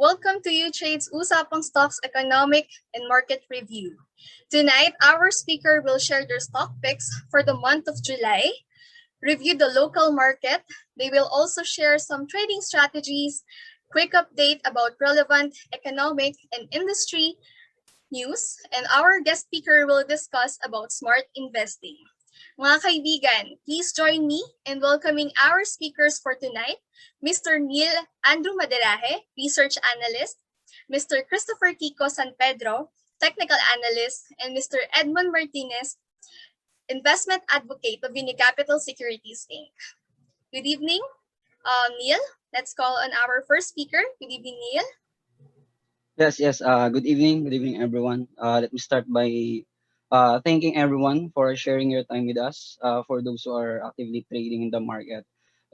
Welcome to UTrade's Usapang Stocks Economic and Market Review. Tonight, our speaker will share their stock picks for the month of July, review the local market. They will also share some trading strategies, quick update about relevant economic and industry news, and our guest speaker will discuss about smart investing. Mga kaibigan, please join me in welcoming our speakers for tonight, Mr. Neil Maderaje, Research Analyst, Mr. Cristopher San Pedro, Technical Analyst, and Mr. Edmond Martinez, Investment Advocate of Unicapital Securities, Inc. Good evening, Neil. Let's call on our first speaker. Good evening, Neil. Yes. Good evening, everyone. Let me start by thanking everyone for sharing your time with us. For those who are actively trading in the market,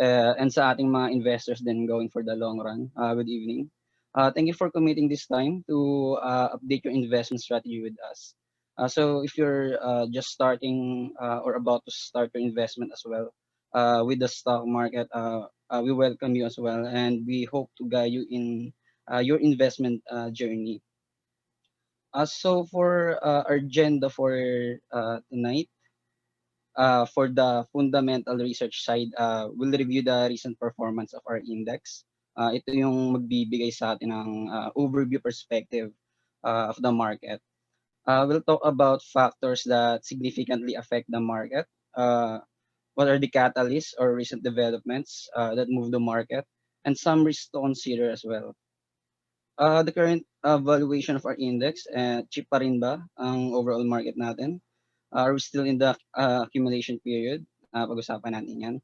and sa ating mga investors din going for the long run. Good evening. Thank you for committing this time to update your investment strategy with us. So if you're just starting or about to start your investment as well with the stock market, we welcome you as well, and we hope to guide you in your investment journey. So for our agenda for tonight, for the fundamental research side, we'll review the recent performance of our index. Ito yung magbibigay sa atin ng overview perspective of the market. We'll talk about factors that significantly affect the market. What are the catalysts or recent developments that move the market, and some risks to consider as well. The current valuation of our index, cheap pa rin ba ang overall market natin? Are we still in the accumulation period? Pag-usapan natin yan.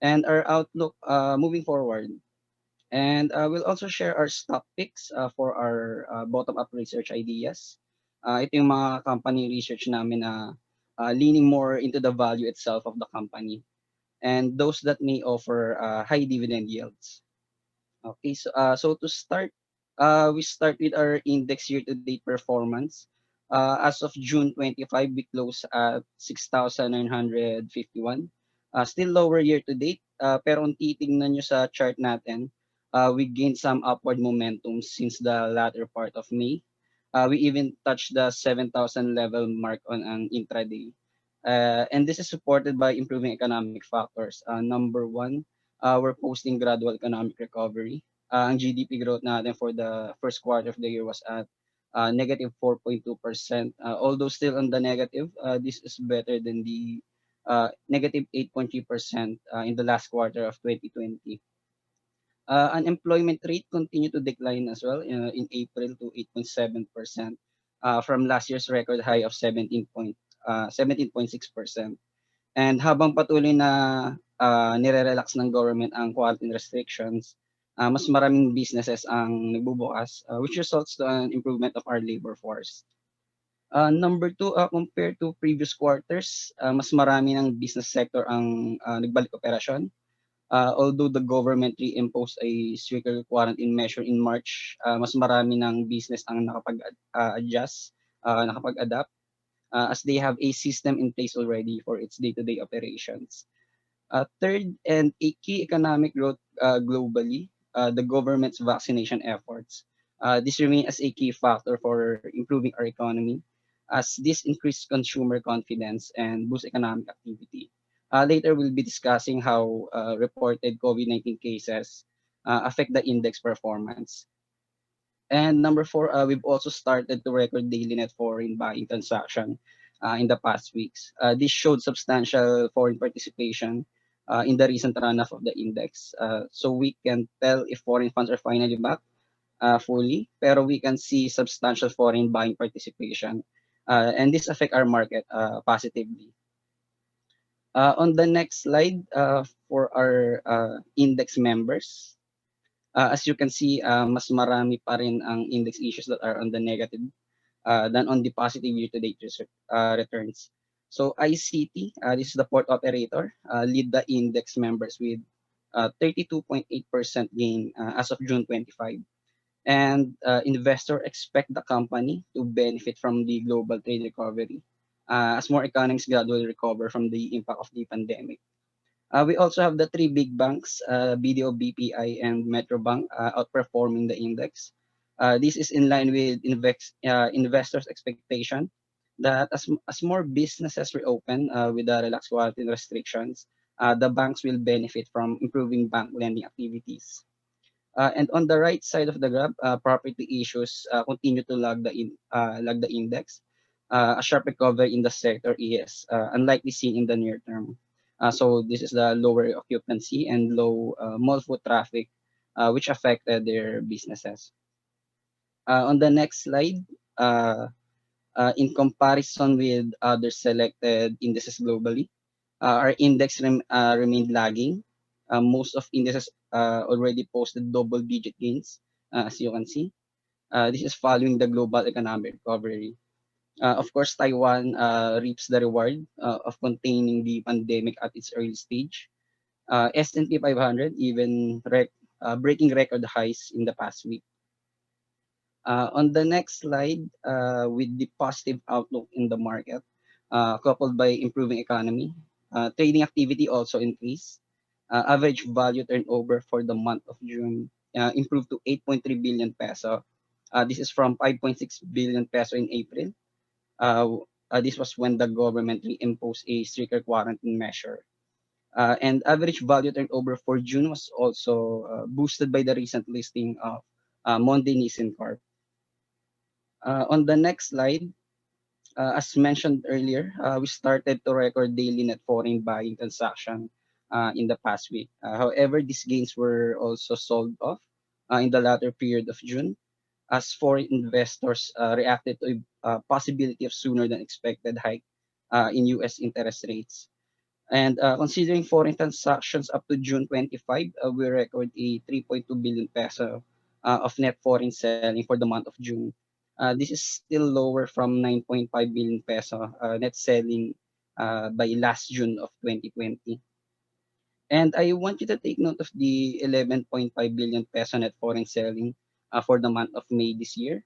And our outlook moving forward. And we'll also share our stock picks for our bottom-up research ideas. Ito yung mga company research namin na leaning more into the value itself of the company, and those that may offer high dividend yields. Okay, so to start, we start with our index year-to-date performance. As of June 25, we closed at 6,951. Still lower year-to-date, pero kung titignan nyo sa chart natin, we gained some upward momentum since the latter part of May. We even touched the 7,000 level mark on an intraday. And this is supported by improving economic factors. Number one, we're posting gradual economic recovery. Ang GDP growth natin for the first quarter of the year was at negative 4.2%. Although still on the negative, this is better than the negative 8.3% in the last quarter of 2020. Unemployment rate continued to decline as well in April to 8.7% from last year's record high of 17.6%. And habang patuloy na nire-relax ng government ang quarantine restrictions, mas maraming businesses ang nagbubukas, which results to an improvement of our labor force. Number two, compared to previous quarters, mas marami ng business sector ang nagbalik operasyon. Although the government reimposed a stricter quarantine measure in March, mas marami ng business ang nakapag-adjust, nakapag-adapt, as they have a system in place already for its day-to-day operations. Third, and a key economic growth globally, the government's vaccination efforts. This remains as a key factor for improving our economy, as this increased consumer confidence and boosts economic activity. Later, we'll be discussing how reported COVID-19 cases affect the index performance. And number four, we've also started to record daily net foreign buying transaction in the past weeks. This showed substantial foreign participation in the recent runoff of the index. So we can tell if foreign funds are finally back fully, pero we can see substantial foreign buying participation. And this affect our market positively. On the next slide, for our index members, as you can see, mas marami pa rin ang index issues that are on the negative than on the positive year-to-date returns. So ICT, this is the port operator, lead the index members with 32.8% gain as of June 25. And investor expect the company to benefit from the global trade recovery as more economies gradually recover from the impact of the pandemic. We also have the three big banks, BDO, BPI, and Metrobank outperforming the index. This is in line with investors' expectation that as more businesses reopen with the relaxed quarantine restrictions, the banks will benefit from improving bank lending activities. And on the right side of the graph, property issues continue to lag the index. A sharp recovery in the sector is unlikely seen in the near term. So this is the lower occupancy and low mall foot traffic, which affected their businesses. On the next slide, uh, in comparison with other selected indices globally, our remained lagging. Most of indices already posted double-digit gains, as you can see. This is following the global economic recovery. Of course, Taiwan reaps the reward of containing the pandemic at its early stage. S&P 500 even breaking record highs in the past week. On the next slide, with the positive outlook in the market, coupled by improving economy, trading activity also increased. Average value turnover for the month of June improved to 8.3 billion peso. This is from 5.6 billion peso in April. This was when the government reimposed a stricter quarantine measure. And average value turnover for June was also boosted by the recent listing of Monday Nissan Corp. On the next slide, as mentioned earlier, we started to record daily net foreign buying transaction in the past week. However, these gains were also sold off in the latter period of June as foreign investors reacted to a possibility of sooner than expected hike in U.S. interest rates. And considering foreign transactions up to June 25, we record a 3.2 billion peso of net foreign selling for the month of June. This is still lower from 9.5 billion peso net selling by last June of 2020. And I want you to take note of the 11.5 billion peso net foreign selling for the month of May this year.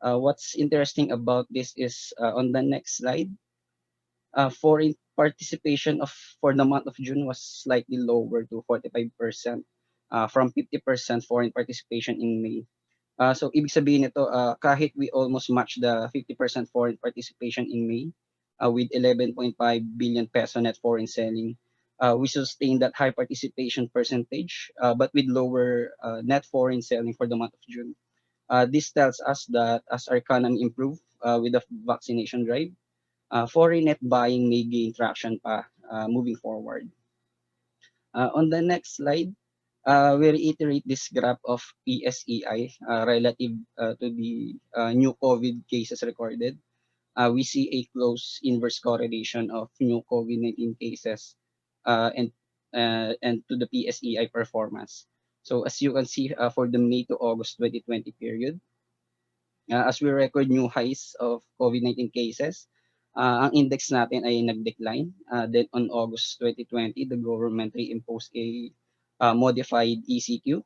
What's interesting about this is on the next slide, foreign participation of for the month of June was slightly lower to 45% from 50% foreign participation in May. So ibig sabihin nito, kahit we almost match the 50% foreign participation in May with 11.5 billion peso net foreign selling, we sustain that high participation percentage but with lower net foreign selling for the month of June. This tells us that as our economy improve with the vaccination drive, foreign net buying may gain traction pa moving forward. On the next slide, we reiterate this graph of PSEI relative to the new COVID cases recorded. We see a close inverse correlation of new COVID-19 cases and to the PSEI performance. So as you can see for the May to August 2020 period, as we record new highs of COVID-19 cases, ang index natin ay nag-decline. Then on August 2020, the government reimposed a modified ECQ.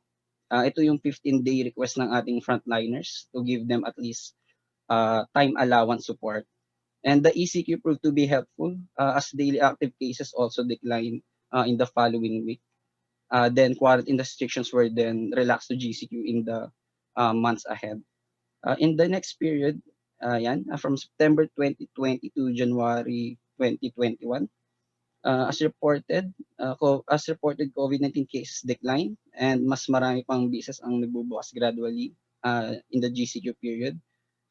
Ito yung 15-day request ng ating frontliners to give them at least time allowance support. And the ECQ proved to be helpful as daily active cases also declined in the following week. Then quarantine restrictions were then relaxed to GCQ in the months ahead. In the next period, from September 2020 to January 2021, as reported, COVID-19 cases decline and mas marami pang business ang nagbubukas gradually in the GCQ period.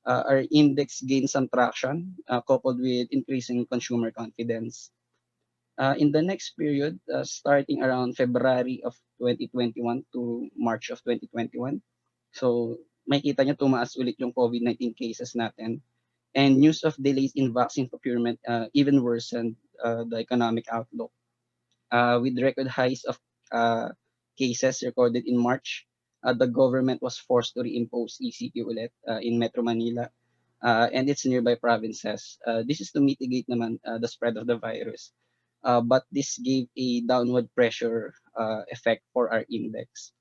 Our index gained some traction coupled with increasing consumer confidence. In the next period, starting around February of 2021 to March of 2021, so makita nyo tumaas ulit yung COVID-19 cases natin. And news of delays in vaccine procurement even worsened the economic outlook. With record highs of cases recorded in March, the government was forced to reimpose ECQ ulit in Metro Manila and its nearby provinces. This is to mitigate naman the spread of the virus. But this gave a downward pressure effect for our index.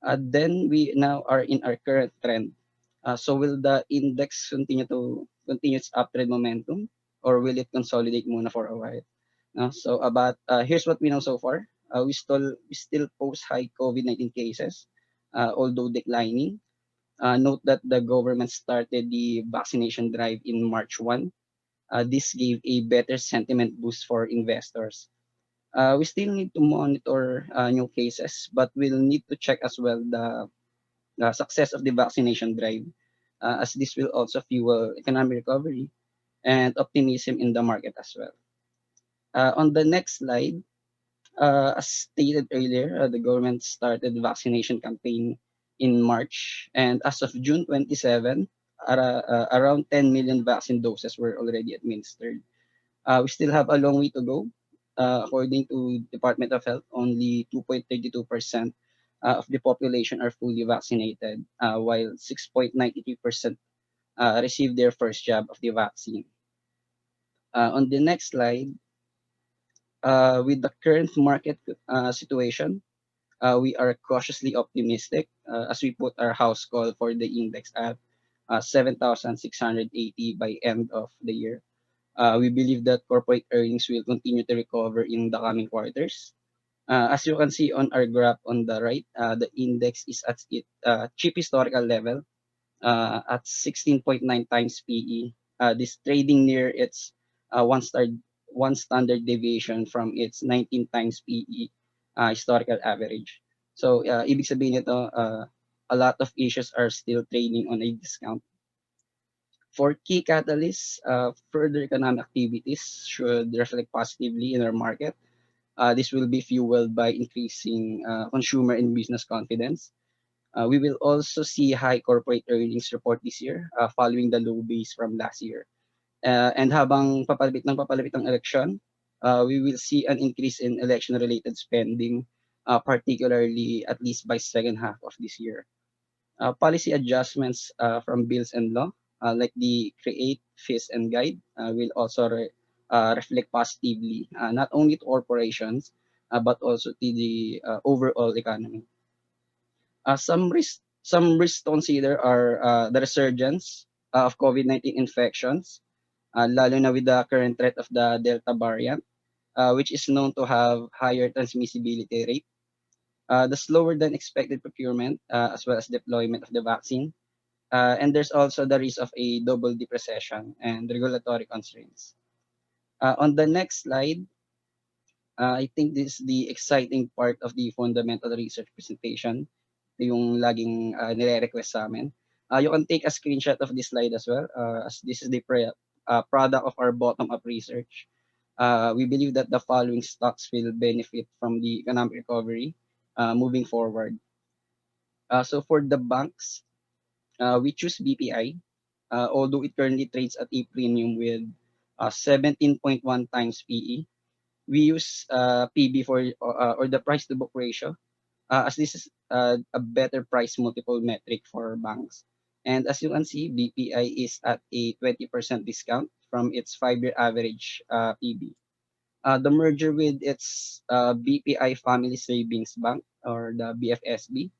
Then we now are in our current trend. So will the index continue its uptrend momentum, or will it consolidate muna for a while? So about here's what we know so far. We still post high COVID-19 cases, although declining. Note that the government started the vaccination drive in March 1. This gave a better sentiment boost for investors. We still need to monitor new cases, but we'll need to check as well the success of the vaccination drive, as this will also fuel economic recovery and optimism in the market as well. On the next slide, as stated earlier, the government started the vaccination campaign in March, and as of June 27, around 10 million vaccine doses were already administered. We still have a long way to go. According to Department of Health, only 2.32% of the population are fully vaccinated, while 6.93% received their first jab of the vaccine. On the next slide, with the current market situation, we are cautiously optimistic as we put our house call for the index at 7,680 by end of the year. We believe that corporate earnings will continue to recover in the coming quarters. As you can see on our graph on the right, the index is at its cheap historical level at 16.9 times PE. This trading near its one standard deviation from its 19 times PE historical average. So, ibig sabihin nito, a lot of issues are still trading on a discount. For key catalysts, further economic activities should reflect positively in our market. This will be fueled by increasing consumer and business confidence. We will also see high corporate earnings report this year following the low base from last year. And habang papalapit ng election, we will see an increase in election-related spending, particularly at least by second half of this year. Policy adjustments from bills and law, like the Create, Fees, and Guide, will also reflect positively, not only to corporations, but also to the overall economy. Some risks to consider are the resurgence of COVID-19 infections, lalo na with the current threat of the Delta variant, which is known to have higher transmissibility rate, the slower than expected procurement, as well as deployment of the vaccine, and there's also the risk of a double dip recession and regulatory constraints. On the next slide, I think this is the exciting part of the fundamental research presentation, yung laging nire-request sa amin. You can take a screenshot of this slide as well, as this is the product of our bottom-up research. We believe that the following stocks will benefit from the economic recovery moving forward. So for the banks, we choose BPI, although it currently trades at a premium with 17.1 times PE. We use PB or the price to book ratio, as this is a better price multiple metric for banks. And as you can see, BPI is at a 20% discount from its 5-year average PB. The merger with its BPI Family Savings Bank, or the BFSB,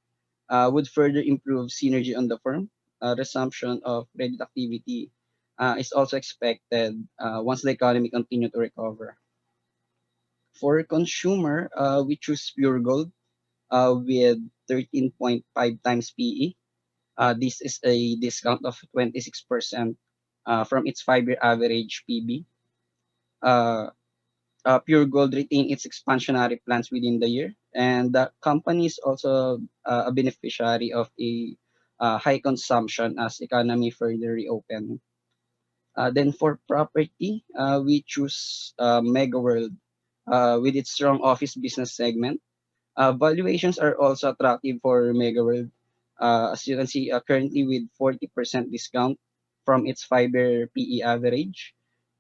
would further improve synergy on the firm. Resumption of credit activity is also expected once the economy continue to recover. For consumer, we choose Pure Gold with 13.5 times PE. This is a discount of 26% from its 5-year average PB. Pure Gold retain its expansionary plans within the year, and the company is also a beneficiary of a high consumption as economy further reopen. Then for property, we choose Mega World with its strong office business segment. Valuations are also attractive for Mega World. As you can see, currently with 40% discount from its 5-year PE average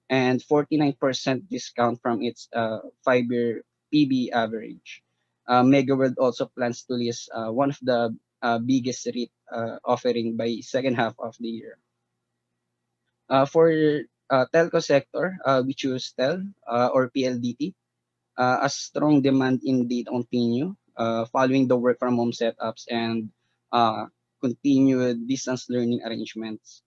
and 49% discount from its 5-year PB average. MegaWorld also plans to list one of the biggest REIT offering by second half of the year. For telco sector, we choose TEL or PLDT. As strong demand in data continue following the work from home setups and continued distance learning arrangements.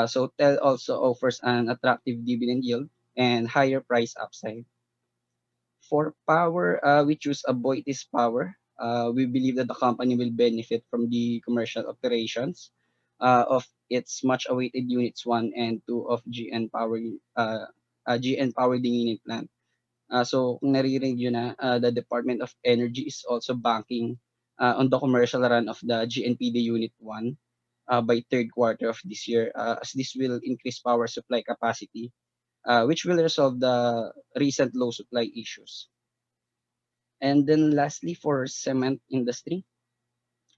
So TEL also offers an attractive dividend yield and higher price upside. For power, we choose Aboitiz Power. We believe that the company will benefit from the commercial operations of its much-awaited Units 1 and 2 of GN Power Unit Plant. So kung naririnig yun na, the Department of Energy is also banking on the commercial run of the GNPD Unit 1 by third quarter of this year, as this will increase power supply capacity, which will resolve the recent low supply issues. And then lastly, for cement industry,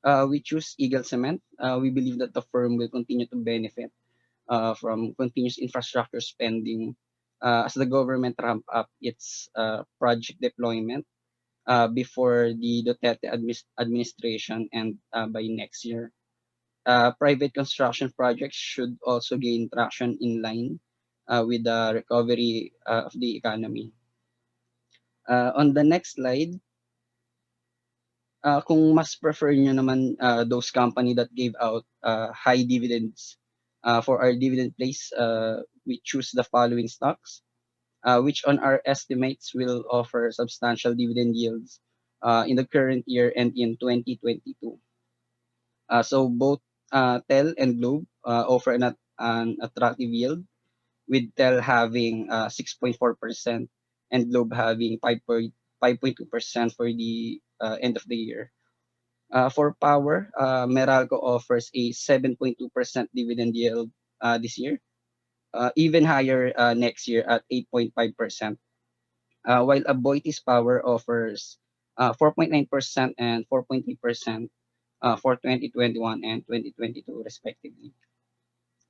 we choose Eagle Cement. We believe that the firm will continue to benefit from continuous infrastructure spending as the government ramp up its project deployment before the Duterte administration and by next year. Private construction projects should also gain traction in line with the recovery of the economy. On the next slide, kung mas prefer nyo naman those company that gave out high dividends for our dividend plays, we choose the following stocks, which on our estimates will offer substantial dividend yields in the current year and in 2022. So both TEL and Globe offer an attractive yield, with TEL having 6.4% and Globe having 5.2% for the end of the year. For power, Meralco offers a 7.2% dividend yield this year, even higher next year at 8.5%, while Aboitiz Power offers 4.9% and 4.3% for 2021 and 2022 respectively.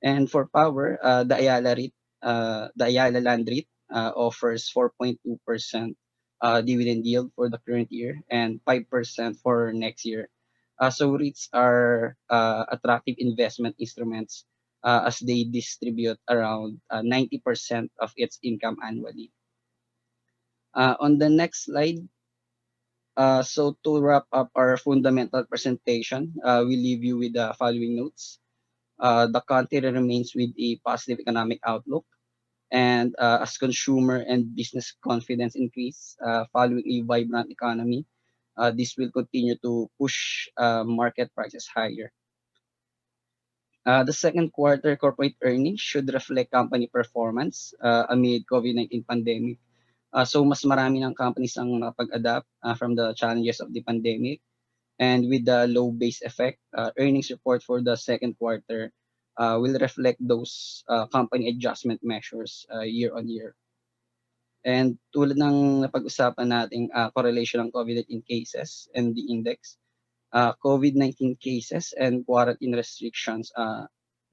And for power, the Ayala Land REIT offers 4.2% dividend yield for the current year and 5% for next year. So REITs are attractive investment instruments as they distribute around 90% of its income annually. On the next slide, so to wrap up our fundamental presentation, we leave you with the following notes. The country remains with a positive economic outlook, and as consumer and business confidence increase following a vibrant economy, this will continue to push market prices higher. The second quarter corporate earnings should reflect company performance amid COVID-19 pandemic. So mas marami ng companies ang nakapag-adapt from the challenges of the pandemic. And with the low base effect, earnings report for the second quarter will reflect those company adjustment measures year on year. And tulad ng napag-usapan nating correlation ng COVID-19 cases and the index, COVID-19 cases and quarantine restrictions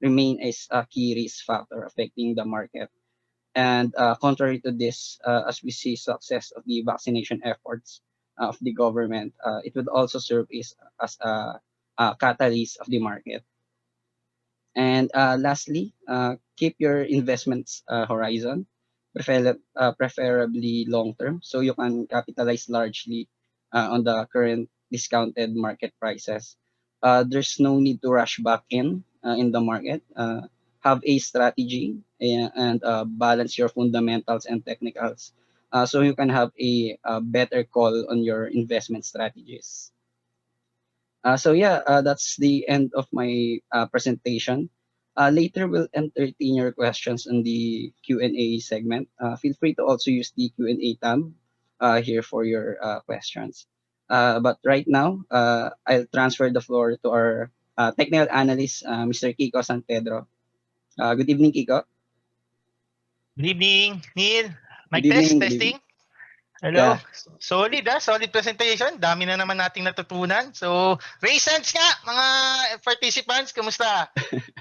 remain as a key risk factor affecting the market. And contrary to this, as we see success of the vaccination efforts of the government, it would also serve as a catalyst of the market. And lastly, keep your investments horizon, preferably long term, so you can capitalize largely on the current discounted market prices. There's no need to rush back in the market. Have a strategy and balance your fundamentals and technicals so you can have a better call on your investment strategies. So yeah, that's the end of my presentation. Later, we'll entertain your questions in the Q&A segment. Feel free to also use the Q&A tab here for your questions. But right now, I'll transfer the floor to our technical analyst, Mr. Kiko San Pedro. Good evening, Kiko. Good evening, Neil. Mic Good test, evening. Good testing. evening. Hello. Yeah. Solid solid presentation. Dami na naman nating natutunan. So, raise hands nga mga participants. Kumusta?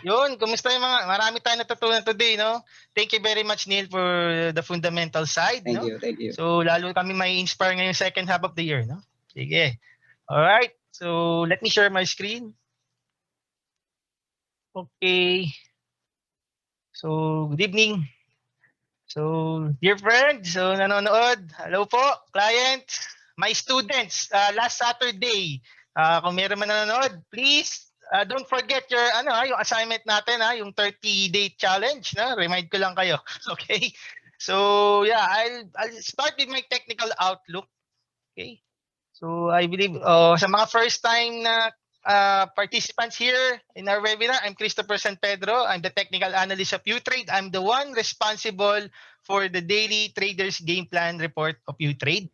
Yun, kumusta yung mga, marami tayong natutunan today, no? Thank you very much, Neil, for the fundamental side, Thank no? you. Thank you. So, lalo kami may inspire ngayong second half of the year, no? Sige. Alright. So, let me share my screen. Okay. So, good evening. So, dear friends, so nanonood, hello po, clients, my students, last Saturday, kung meron man nanonood, please don't forget your yung assignment natin, yung 30-day challenge, remind ko lang kayo. Okay? So, yeah, I'll start with my technical outlook. Okay? So, I believe sa mga first time na participants here in our webinar. I'm Cristopher and Pedro. I'm the technical analyst of UTrade. I'm the one responsible for the daily traders game plan report of UTrade.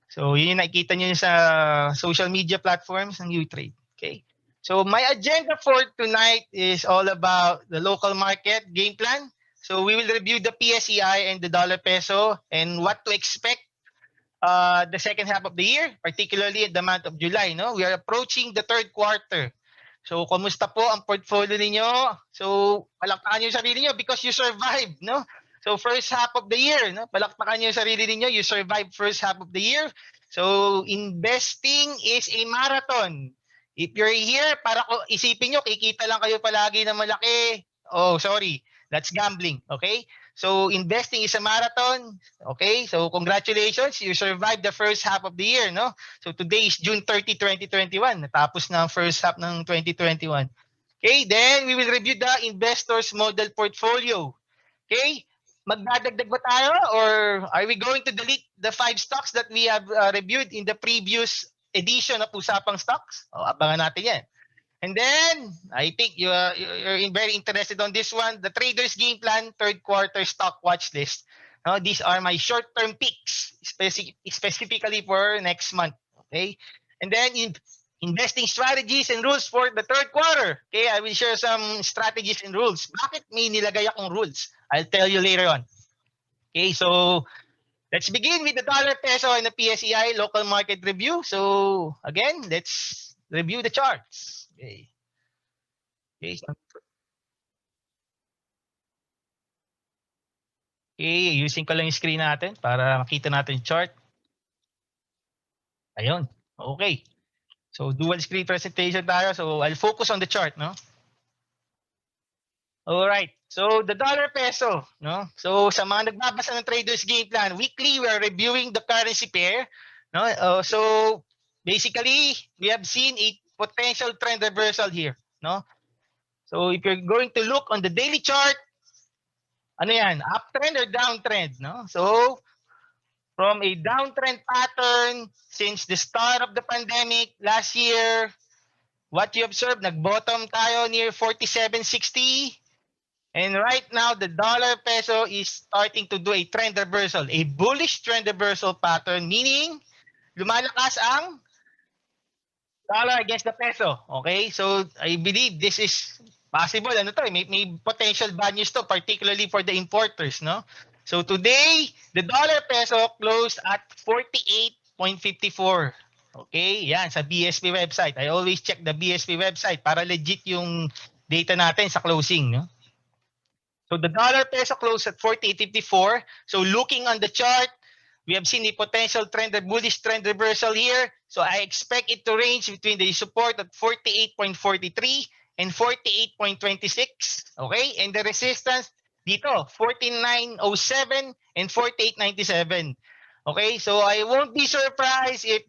So yun yung nakikita nyo sa social media platforms ng UTrade. Okay. So my agenda for tonight is all about the local market game plan. So we will review the PSEI and the dollar peso and what to expect the second half of the year, particularly in the month of July. No, we are approaching the third quarter. So, kumusta po ang portfolio ninyo? So, palakpakan niyo yung sarili niyo because you survived, no? So, first half of the year, no? Palakpakan niyo yung sarili niyo, you survived first half of the year. So, investing is a marathon. If you're here, para ko isipin niyo, kikita lang kayo palagi na malaki. Oh, sorry. That's gambling, okay? So, investing is a marathon. Okay, so congratulations, you survived the first half of the year, no? So today is June 30, 2021. Natapos na ang first half ng 2021. Okay, then we will review the investors model portfolio. Okay, magdadagdag ba tayo or are we going to delete the 5 stocks that we have reviewed in the previous edition of Usapang Stocks? O, abangan natin yan. And then, I think you're very interested on this one. The Traders Game Plan, third quarter stock watch list. These are my short-term picks, specifically for next month. Okay? And then, investing strategies and rules for the third quarter. Okay? I will share some strategies and rules. Bakit may nilagay akong rules? I'll tell you later on. Okay? So, let's begin with the dollar peso and the PSEI local market review. So, again, let's review the charts. Okay. Okay. Okay, using ko lang yung screen natin para makita natin yung chart. Ayun. Okay. So, dual screen presentation tayo. So, I'll focus on the chart, no? All right. So, the dollar peso, no? So, sa mga nagbabasa ng traders game plan, weekly we are reviewing the currency pair, no? So, basically, we have seen a potential trend reversal here, no? So, if you're going to look on the daily chart, ano yan? Uptrend or downtrend, no? So, from a downtrend pattern since the start of the pandemic last year, what you observe, nag-bottom tayo near 47.60. And right now, the dollar peso is starting to do a trend reversal, a bullish trend reversal pattern, meaning lumalakas ang dollar against the peso. Okay? So, I believe this is possible. Ano to? May potential bad news to, particularly for the importers, no? So, today, the dollar peso closed at 48.54. Okay? Yan, sa BSP website. I always check the BSP website para legit yung data natin sa closing, no? So, the dollar peso closed at 48.54. So, looking on the chart, we have seen a potential trend, a bullish trend reversal here. So I expect it to range between the support at 48.43 and 48.26. Okay? And the resistance dito, 49.07 and 48.97. Okay? So I won't be surprised if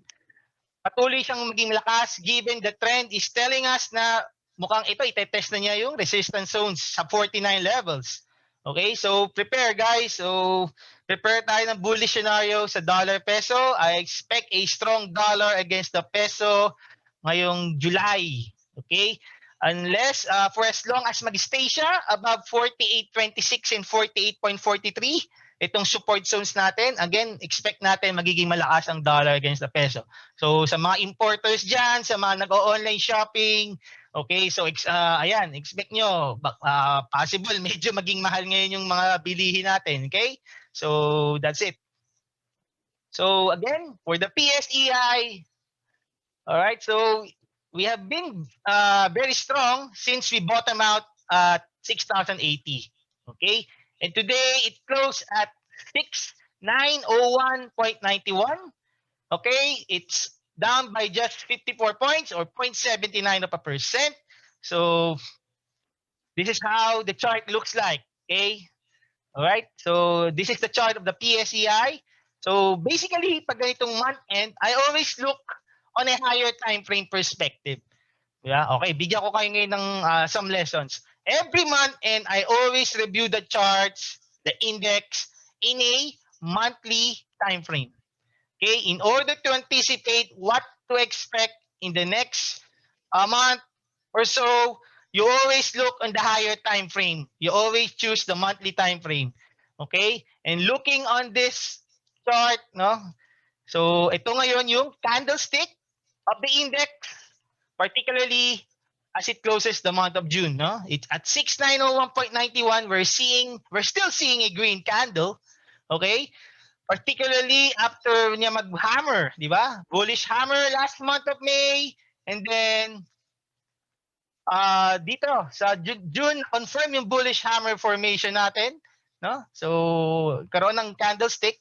patuloy siyang maging lakas given the trend is telling us na mukhang ito, itetest na niya yung resistance zones sa 49 levels. Okay, so prepare guys. So prepare tayo ng bullish scenario sa dollar peso. I expect a strong dollar against the peso ngayong July. Okay, unless for as long as mag-stay siya above 48.26 and 48.43, itong support zones natin, again, expect natin magiging malakas ang dollar against the peso. So sa mga importers dyan, sa mga nag-o-online shopping, okay, so ayan, expect nyo, possible medyo maging mahal ngayon yung mga bilihin natin, okay? So that's it. So again, for the PSEI, all right, so we have been very strong since we bottom out at 6,080, okay? And today it closed at 6,901.91, okay? It's down by just 54 points or 0.79%. So this is how the chart looks like. Okay. All right. So this is the chart of the PSEI. So basically, pag ganitong month end, I always look on a higher time frame perspective. Yeah. Okay. Bigyan ko kayo ngayon ng some lessons. Every month end, I always review the charts, the index in a monthly time frame. Okay, in order to anticipate what to expect in the next a month or so, you always look on the higher time frame. You always choose the monthly time frame. Okay? And looking on this chart, no? So ito ngayon yung candlestick of the index, particularly as it closes the month of June, no? It's at 6901.91. We're still seeing a green candle. Okay? Particularly after niya mag-hammer, di ba? Bullish hammer last month of May, and then dito sa June confirm yung bullish hammer formation natin, no? So karoon ng candlestick.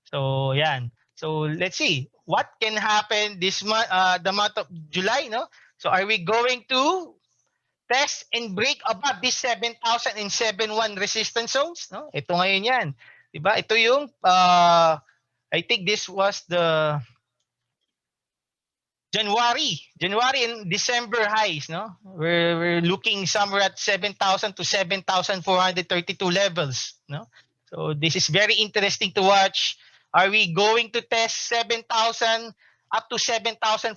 So yan. So let's see what can happen this month, the month of July, no? So are we going to test and break above this 7,071 resistance zones, no? Ito ngayon yan. 'Di ba? Ito yung I think this was the January and December highs, no? We're looking somewhere at 7,000 to 7,432 levels, no? So this is very interesting to watch. Are we going to test 7,000 up to 7,400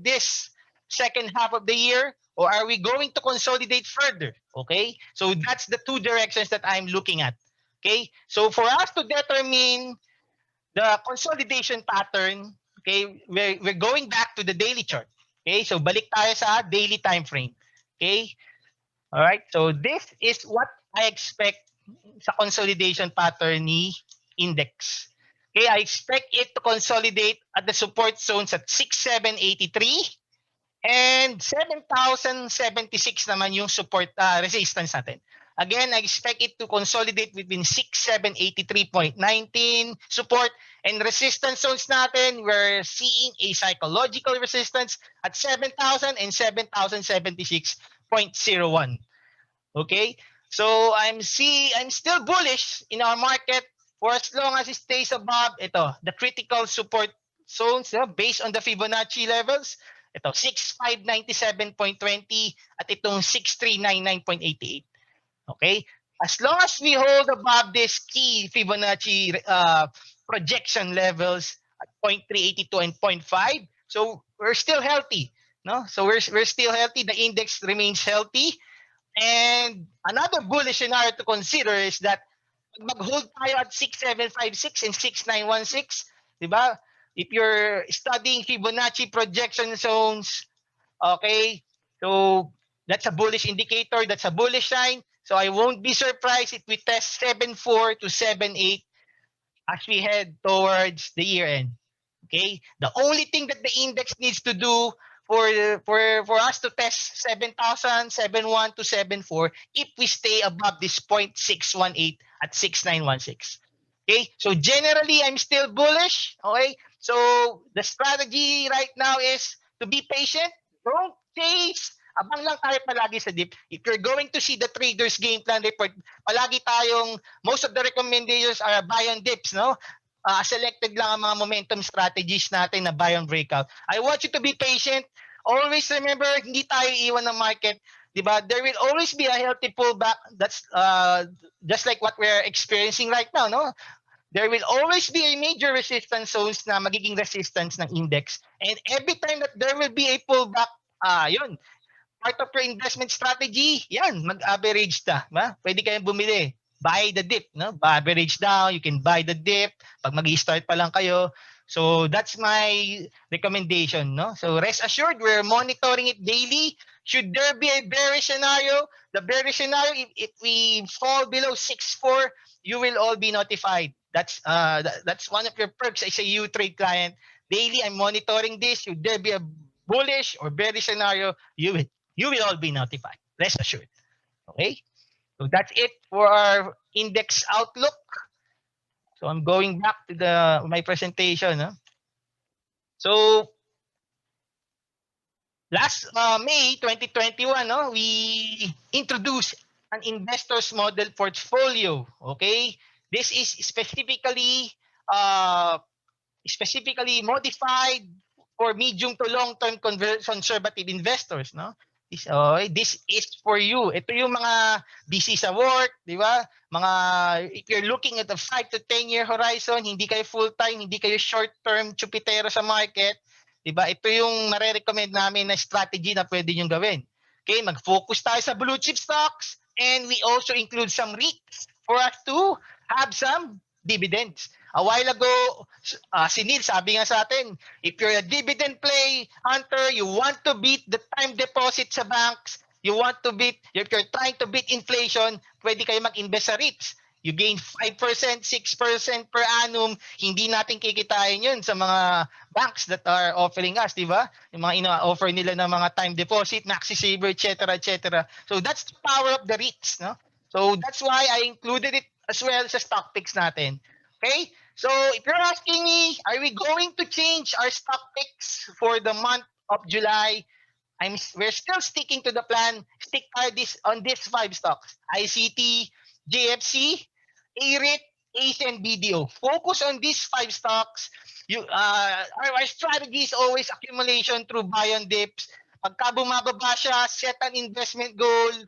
this second half of the year, or are we going to consolidate further? Okay? So that's the two directions that I'm looking at. Okay? So for us to determine the consolidation pattern, okay, we're going back to the daily chart. Okay, so balik tayo sa daily time frame. Okay, all right. So this is what I expect sa consolidation pattern ni index. Okay, I expect it to consolidate at the support zones at 6783 and 7,076 naman yung support resistance natin. Again, I expect it to consolidate between 6783.19 support and resistance zones natin. We're seeing a psychological resistance at 7,000 and 7,076.01. Okay? So I'm still bullish in our market for as long as it stays above the critical support zones, based on the Fibonacci levels. Ito 6597.20 at itong 6399.88. Okay? As long as we hold above this key Fibonacci projection levels at 0.382 and 0.5, so we're still healthy, no? So we're still healthy. The index remains healthy. And another bullish scenario to consider is that mag-hold tayo at 6756 and 6916, di ba? If you're studying Fibonacci projection zones, okay, so that's a bullish indicator, that's a bullish sign. So I won't be surprised if we test 7.4 to 7.8 as we head towards the year end. Okay? The only thing that the index needs to do for us to test 7,000, 7.1 to 7.4 if we stay above this 0.618 at 6916. Okay? So generally, I'm still bullish. Okay? So the strategy right now is to be patient. Don't chase. Abang lang tayo palagi sa dip. If you're going to see the trader's game plan report, palagi tayong, most of the recommendations are buy on dips, no? Selected lang ang mga momentum strategies natin na buy on breakout. I want you to be patient. Always remember, hindi tayo iwan ng market. Diba? There will always be a healthy pullback. That's just like what we're experiencing right now, no? There will always be a major resistance zones na magiging resistance ng index. And every time that there will be a pullback, yun, part of your investment strategy, yan, mag-average ta. Ba? Pwede kayong bumili. Buy the dip. No? Average down, you can buy the dip. Pag mag-i-start pa lang kayo. So that's my recommendation. No? So rest assured, we're monitoring it daily. Should there be a bearish scenario, the bearish scenario, if we fall below 6.4, you will all be notified. That's one of your perks as a UTrade client. Daily, I'm monitoring this. Should there be a bullish or bearish scenario, you will all be notified. Rest assured. Okay? So that's it for our index outlook. So I'm going back to my presentation. Huh? So last May 2021, no, we introduced an investors model portfolio. Okay? This is specifically modified for medium to long-term conservative investors, no? This is for you. Ito yung mga busy sa work, di ba? If you're looking at a 5 to 10 year horizon, hindi kayo full-time, hindi kayo short-term chupitero sa market, Diba? Ito yung nare-recommend namin na strategy na pwede nyo gawin. Okay, mag-focus tayo sa blue chip stocks and we also include some REITs for us to have some dividends. A while ago, si Neil sabi nga sa atin, if you're a dividend play hunter, you want to beat the time deposit sa banks, you want to beat, if you're trying to beat inflation, pwede kayo mag-invest sa REITs. You gain 5%, 6% per annum. Hindi natin kikitain yun sa mga banks that are offering us, di ba? Yung mga ina-offer nila ng mga time deposit, maxi saver, etc., etc. So that's the power of the REITs, no? So that's why I included it as well sa stock picks natin. Okay? So if you're asking me, are we going to change our stock picks for the month of July? We're still sticking to the plan. Stick on these 5 stocks: ICT, JFC, ARIT, ACE, and BDO. Focus on these 5 stocks. Our strategy is always accumulation through buy on dips. Pagka bumababa siya, set an investment goal.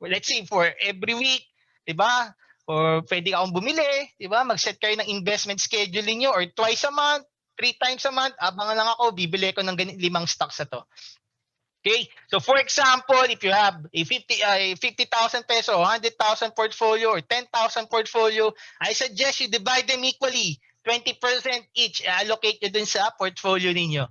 Let's say for every week, diba? Or pwede akong bumili, diba? Mag-set kayo ng investment schedule niyo or twice a month, 3 times a month. Abangan lang ako, bibili ko ng 5 stocks na to. Okay, so for example, if you have a 50,000 peso, 100,000 portfolio, or 10,000 portfolio, I suggest you divide them equally, 20% each, allocate nyo dun sa portfolio ninyo.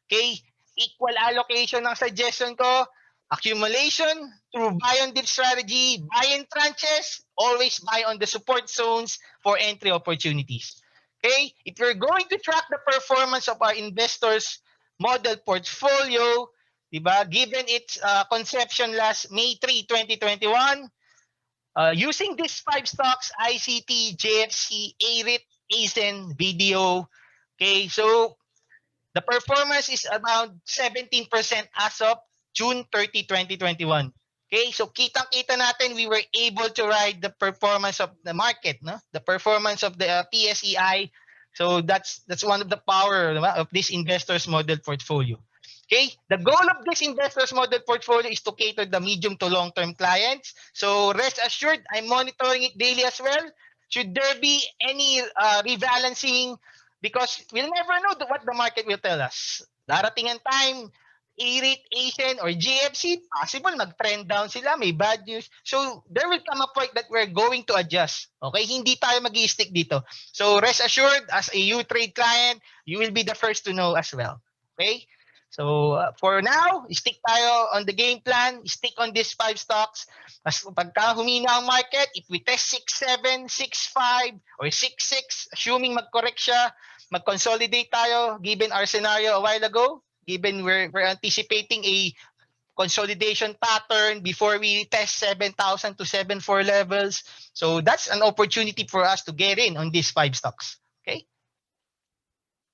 Okay, equal allocation ang suggestion ko, accumulation through buy on dip strategy, buy in tranches, always buy on the support zones for entry opportunities. Okay, if you're going to track the performance of our investors' model portfolio, diba? Given its conception last May 3, 2021, using these 5 stocks, ICT, JFC, ARIT, ASEN, BDO, okay, so the performance is around 17% as of June 30, 2021. Okay, so kitang-kita natin we were able to ride the performance of the market, no? The performance of the PSEI. So that's one of the power of this investors model portfolio. Okay, the goal of this investors model portfolio is to cater the medium to long-term clients. So rest assured, I'm monitoring it daily as well. Should there be any rebalancing, because we'll never know what the market will tell us. Darating ang time, ARIT, ASEN, or GFC, possible mag-trend down sila, may bad news. So there will come a point that we're going to adjust. Okay, hindi tayo mag-i-stick dito. So rest assured, as a UTrade client, you will be the first to know as well. Okay? So for now, stick tayo on the game plan, stick on these 5 stocks. Mas pagka humina ang market, if we test 6.7, 6.5, or 6.6, assuming mag-correct siya, mag-consolidate tayo, given our scenario a while ago, given we're anticipating a consolidation pattern before we test 7,000 to 7,400 levels. So that's an opportunity for us to get in on these 5 stocks. Okay?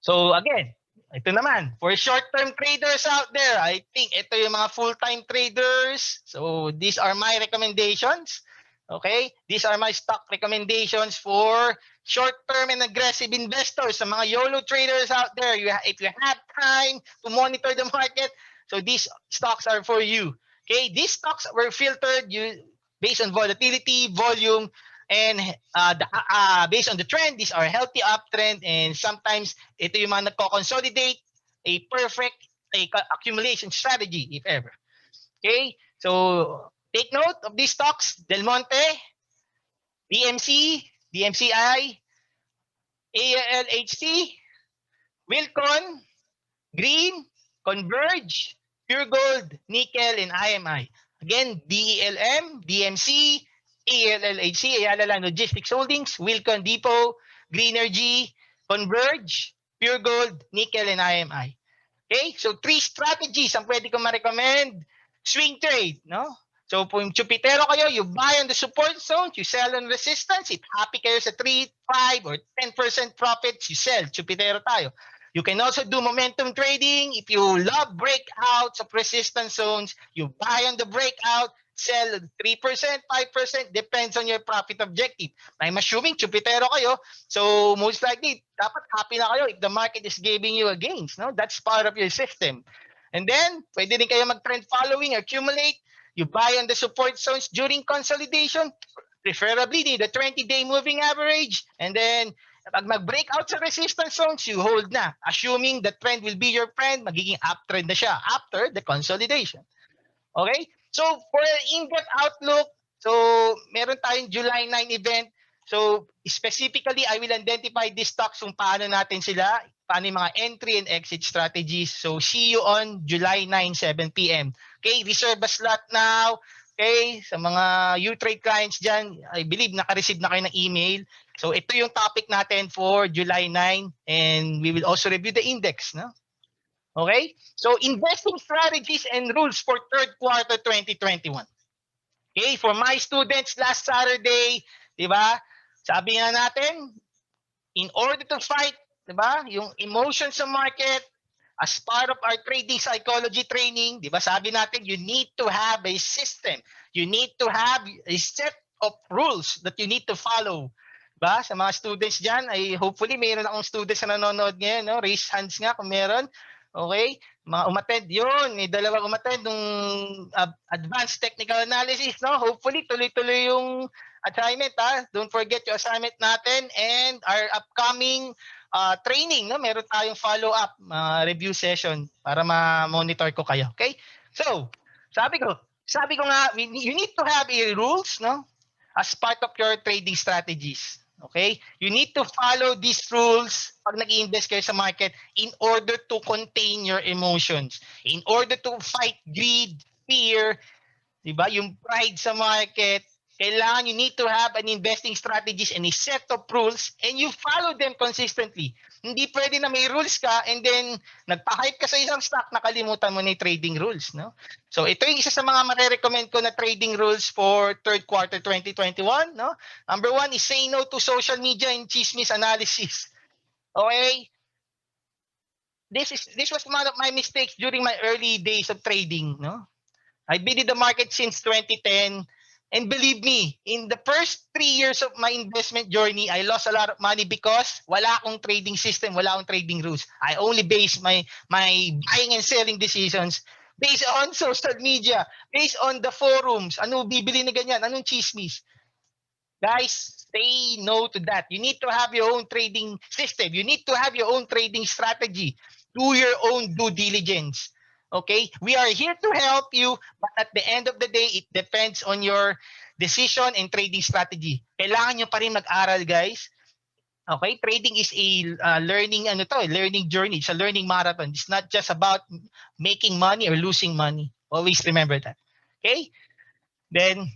So again, ito naman, for short-term traders out there, I think ito yung mga full-time traders. So these are my recommendations. Okay? These are my stock recommendations for short-term and aggressive investors. Sa mga YOLO traders out there, if you have time to monitor the market, so these stocks are for you. Okay? These stocks were filtered based on volatility, volume, and based on the trend, these are healthy uptrend, and sometimes ito yung mga nagko-consolidate a perfect accumulation strategy, if ever. Okay, so take note of these stocks: Del Monte, DMC, DMCI, ALHC, Wilcon, Green, Converge, Pure Gold, Nickel, and IMI. Again, DELM, DMC, ALLHC, Ayala Logistics Holdings, Wilcon Depot, Greenergy, Converge, Pure Gold, Nickel, and IMI. Okay, so 3 strategies ang pwede kong ma-recommend. Swing trade, no? So kung Chupitero kayo, you buy on the support zone, you sell on resistance. If happy kayo sa 3, 5, or 10% profits, you sell. Chupitero tayo. You can also do momentum trading. If you love breakouts of resistance zones, you buy on the breakout, sell 3%, 5%, depends on your profit objective. I'm assuming Chupitero kayo, so most likely, dapat happy na kayo if the market is giving you a gains. No? That's part of your system. And then, pwede din kayo mag-trend following, accumulate. You buy on the support zones during consolidation, preferably the 20-day moving average. And then, Pag mag-breakout sa resistance zones, you hold na. Assuming the trend will be your friend, magiging uptrend na siya after the consolidation. Okay? So, for in-depth outlook, so meron tayong July 9 event. So, specifically, I will identify these stocks kung paano natin sila, paano yung mga entry and exit strategies. So, see you on July 9, 7 p.m. Okay? Reserve a slot now. Okay? Sa mga UTrade clients dyan, I believe naka-receive na kayo ng email. So, ito yung topic natin for July 9 and we will also review the index. No? Okay? So, investing strategies and rules for third quarter 2021. Okay? For my students last Saturday, di ba? Sabi nga natin, in order to fight, di ba? Yung emotions sa market, as part of our trading psychology training, di ba? Sabi natin, you need to have a system. You need to have a set of rules that you need to follow. Diba? Sa mga students dyan, ay hopefully mayroon akong students na nanonood ngayon. No? Raise hands nga kung meron. Okay? Mga umattend yun. May dalawang umattend nung advanced technical analysis. No? Hopefully, tuloy-tuloy yung assignment. Ha? Don't forget yung assignment natin and our upcoming training. No? Meron tayong follow-up review session para ma-monitor ko kayo. Okay? So, sabi ko nga, you need to have a rules, no? As part of your trading strategies. Okay? You need to follow these rules pag nag-i-invest kayo sa market in order to contain your emotions. In order to fight greed, fear, diba? Yung pride sa market. Kailangan you need to have an investing strategies and a set of rules and you follow them consistently. Hindi pwede na may rules ka and then nagpa-hype ka sa isang stock, nakalimutan mo na yung trading rules. No? So ito yung isa sa mga marirecommend ko na trading rules for third quarter 2021. No? Number 1 is say no to social media and chismis analysis. Okay? This was one of my mistakes during my early days of trading. No? I've been in the market since 2010. And believe me, in the first 3 years of my investment journey, I lost a lot of money because wala akong trading system, wala akong trading rules. I only base my buying and selling decisions based on social media, based on the forums. Ano bibili na ganyan? Anong chismis? Guys, say no to that. You need to have your own trading system. You need to have your own trading strategy. Do your own due diligence. Okay? We are here to help you, but at the end of the day, it depends on your decision and trading strategy. Kailangan nyo pa rin mag-aral, guys. Okay? Trading is a learning journey. It's a learning marathon. It's not just about making money or losing money. Always remember that. Okay? Then,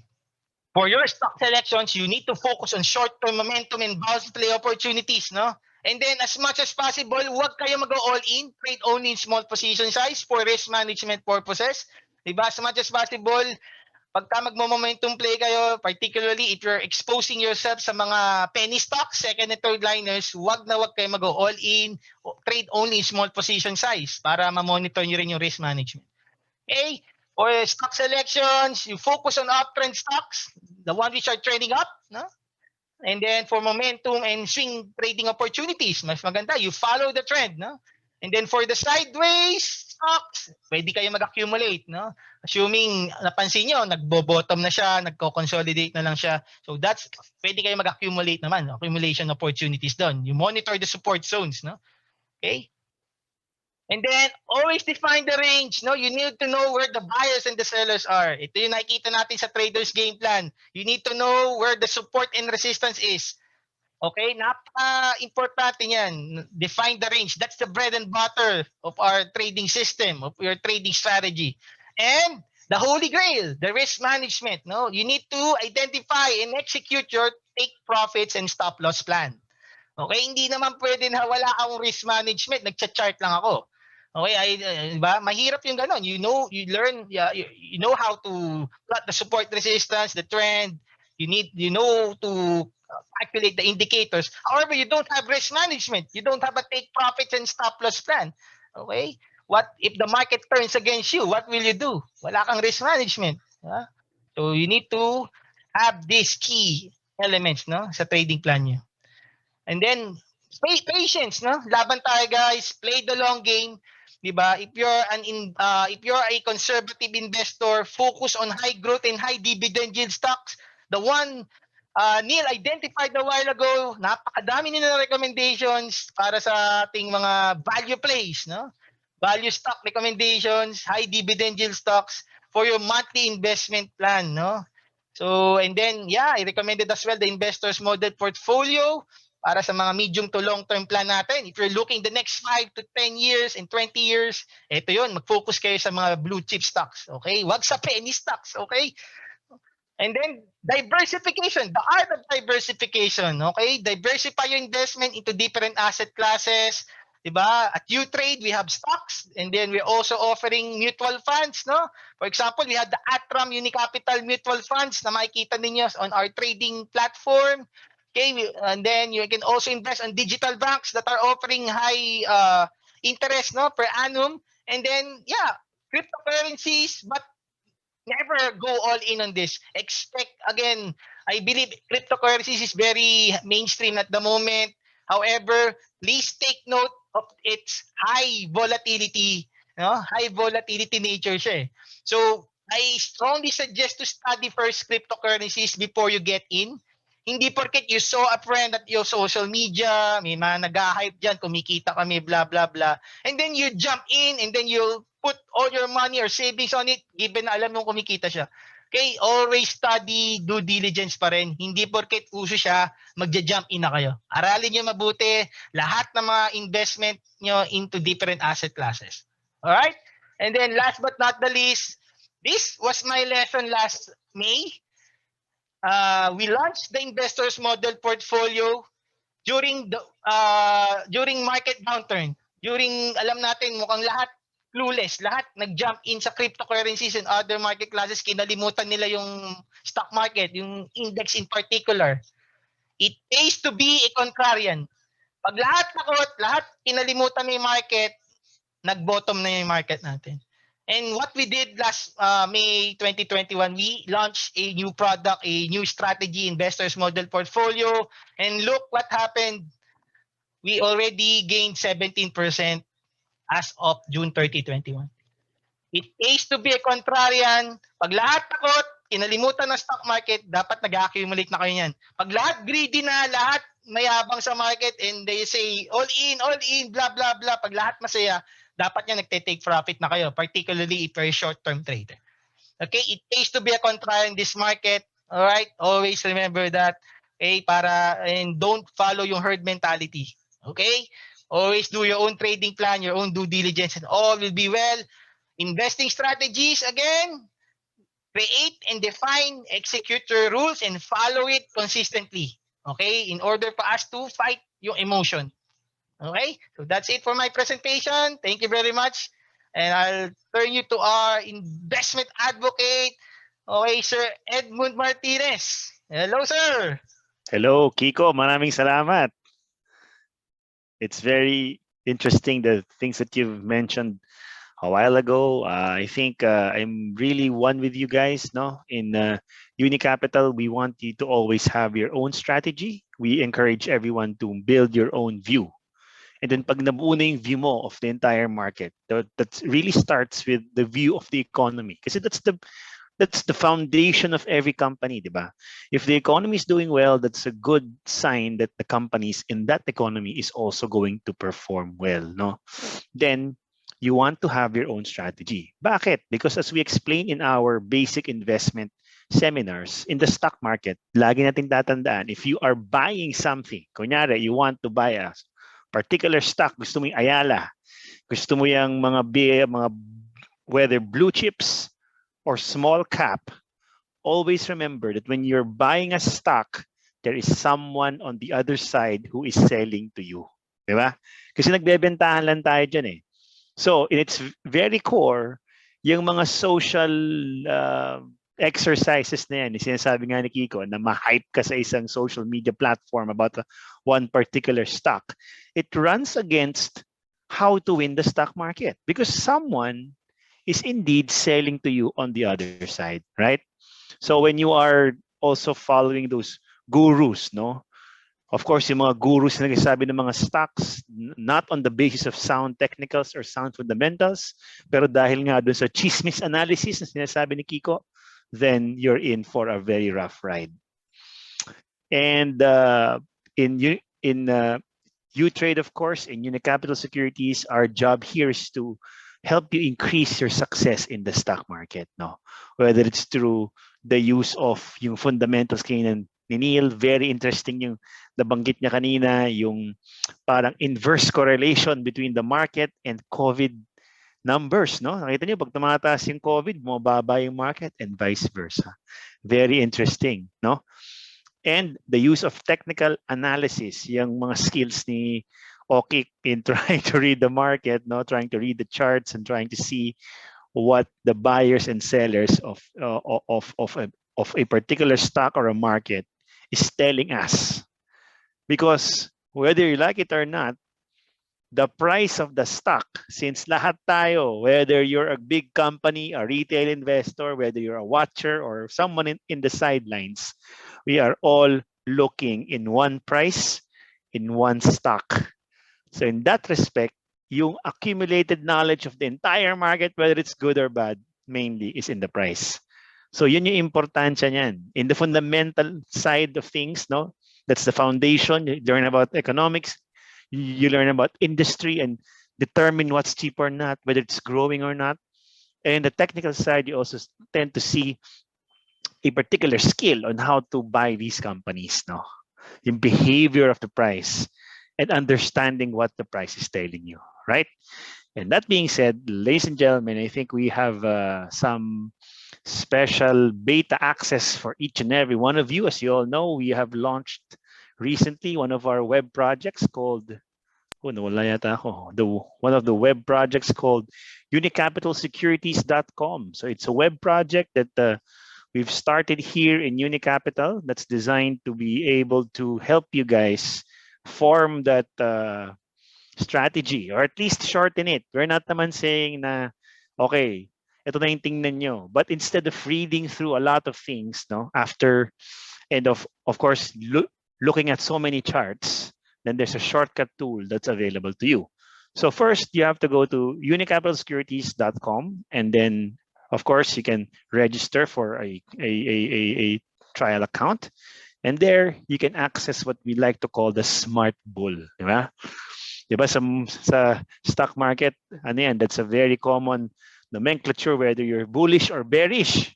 for your stock selections, you need to focus on short-term momentum and bounce play opportunities, no? And then, as much as possible, huwag kayo mag-all-in. Trade only in small position size for risk management purposes. Diba? As much as possible, pagka magmo-momentum play kayo, particularly if you're exposing yourself sa mga penny stocks, second and third liners, huwag kayo mag-all-in. Trade only in small position size para ma-monitor nyo rin yung risk management. Okay? Or stock selections, you focus on uptrend stocks, the one which are trading up, no? And then for momentum and swing trading opportunities, mas maganda, you follow the trend, no? And then for the sideways stocks, pwede kayo mag-accumulate, no? Assuming napansin nyo, nagbo-bottom na siya, nagko-consolidate na lang siya. So that's, pwede kayo mag-accumulate naman, accumulation opportunities doon. You monitor the support zones, no? Okay? And then, always define the range. No? You need to know where the buyers and the sellers are. Ito yung nakikita natin sa trader's game plan. You need to know where the support and resistance is. Okay? Napaka-importante yan. Define the range. That's the bread and butter of our trading system, of your trading strategy. And the holy grail, the risk management. No? You need to identify and execute your take profits and stop loss plan. Okay? Hindi naman pwede na wala akong risk management. Nagcha-chart lang ako. Okay, diba? Mahirap yung ganon. You know how to plot the support resistance, the trend. You know to calculate the indicators. However, you don't have risk management. You don't have a take profits and stop loss plan. Okay? What if the market turns against you? What will you do? Wala kang risk management. Diba? So you need to have these key elements, no, sa trading plan niyo. And then patience, no? Laban tayo, guys. Play the long game. Diba? If you're a conservative investor, focus on high growth and high dividend yield stocks. The one Neil identified a while ago, napakadami nila recommendations para sa ating mga value plays, no? Value stock recommendations, high dividend yield stocks for your monthly investment plan, no? So, and then, yeah, I recommended as well the Investors Model Portfolio para sa mga medium to long-term plan natin. If you're looking the next 5 to 10 years and 20 years, ito yun, mag-focus kayo sa mga blue chip stocks, okay? Wag sa penny stocks, okay? And then diversification, the art of diversification, okay? Diversify your investment into different asset classes, diba? At UTrade, we have stocks, and then we're also offering mutual funds, no? For example, we have the Atram Unicapital Mutual Funds na makikita ninyo on our trading platform. Okay, and then you can also invest on digital banks that are offering high interest, no, per annum. And then, yeah, cryptocurrencies, but never go all in on this. Expect, again, I believe cryptocurrencies is very mainstream at the moment. However, please take note of its high volatility, no? High volatility nature siya. So, I strongly suggest to study first cryptocurrencies before you get in. Hindi porket you saw a friend at your social media, may mga nag-hype dyan, kumikita kami, blah, blah, blah. And then you jump in and then you put all your money or savings on it, given na alam mong kumikita siya. Okay, always study, due diligence pa rin. Hindi porket uso siya, magja-jump in na kayo. Aralin nyo mabuti lahat ng mga investment nyo into different asset classes. Alright? And then last but not the least, this was my lesson last May. We launched the Investors Model Portfolio during the during market downturn. During, alam natin, mukhang lahat clueless, lahat nag-jump in sa cryptocurrencies and other market classes, kinalimutan nila yung stock market, yung index in particular. It pays to be a contrarian. Pag lahat takot, lahat kinalimutan na yung market, nag-bottom na yung market natin. And what we did last May 2021, we launched a new product, a new strategy, Investors Model Portfolio. And look what happened. We already gained 17% as of June 30, 2021. It pays to be a contrarian. Pag lahat takot, kinalimutan ng stock market, dapat nag-accumulate na kayo yan. Pag lahat greedy na, lahat mayabang sa market, and they say, all in, blah, blah, blah. Pag lahat masaya, dapat niya nagte-take profit na kayo, particularly if you're a short-term trader. Okay, it pays to be a contrarian in this market. All right, always remember that. Okay, and don't follow yung herd mentality. Okay, always do your own trading plan, your own due diligence, and all will be well. Investing strategies, again, create and define, execute your rules, and follow it consistently. Okay, in order for us to fight yung emotion. Okay, so that's it for my presentation. Thank you very much. And I'll turn you to our investment advocate, okay, Sir Edmund Martinez. Hello, sir. Hello, Kiko. Maraming salamat. It's very interesting, the things that you've mentioned a while ago. I think I'm really one with you guys. No, in Unicapital, we want you to always have your own strategy. We encourage everyone to build your own view. And then pag nabuo na yung view mo of the entire market, that really starts with the view of the economy. Kasi that's the foundation of every company, di ba? If the economy is doing well, that's a good sign that the companies in that economy is also going to perform well, no? Then you want to have your own strategy. Bakit? Because as we explain in our basic investment seminars, in the stock market, lagi natin tatandaan, if you are buying something, kunyari, you want to buy a particular stock, gusto mo yung Ayala, gusto mo yung mga whether blue chips or small cap, always remember that when you're buying a stock, there is someone on the other side who is selling to you. Diba? Kasi nagbebentahan lang tayo dyan eh. So, in its very core, yung mga social exercises na yan, sinasabi nga ni Kiko, na ma-hype ka sa isang social media platform about one particular stock, it runs against how to win the stock market because someone is indeed selling to you on the other side, right? So when you are also following those gurus, no? Of course, yung mga gurus na nagsasabi ng mga stocks, not on the basis of sound technicals or sound fundamentals, pero dahil nga dun sa chismis analysis na sinasabi ni Kiko, then you're in for a very rough ride. And in UTrade, of course, in Unicapital Securities, our job here is to help you increase your success in the stock market, no? Whether it's through the use of yung fundamentals kanina ni Neil, very interesting yung nabanggit niya kanina, yung parang inverse correlation between the market and COVID numbers, no? Nakita niyo pag tumataas yung COVID, bumababa yung market and vice versa. Very interesting, no? And the use of technical analysis, yung mga skills ni Okik in trying to read the market, no, trying to read the charts and trying to see what the buyers and sellers of a particular stock or a market is telling us. Because whether you like it or not, the price of the stock, since lahat tayo, whether you're a big company, a retail investor, whether you're a watcher or someone in the sidelines, we are all looking in one price, in one stock. So in that respect, yung accumulated knowledge of the entire market, whether it's good or bad, mainly is in the price. So yun yung importansya niyan. In the fundamental side of things, no, that's the foundation. You learn about economics, you learn about industry and determine what's cheap or not, whether it's growing or not. And the technical side, you also tend to see a particular skill on how to buy these companies, no? Yung behavior of the price and understanding what the price is telling you, right? And that being said, ladies and gentlemen, I think we have some special beta access for each and every one of you. As you all know, we have launched recently one of our web projects called one of the web projects called unicapitalsecurities.com. So it's a web project that we've started here in Unicapital that's designed to be able to help you guys form that strategy or at least shorten it. We're not naman saying na, okay, ito na yung tingnan nyo. But instead of reading through a lot of things, no, after, and of course, looking at so many charts, then there's a shortcut tool that's available to you. So first, you have to go to unicapitalsecurities.com, and then, of course, you can register for a trial account. And there, you can access what we like to call the smart bull. Diba? Diba sa stock market, ano yan, that's a very common nomenclature, whether you're bullish or bearish.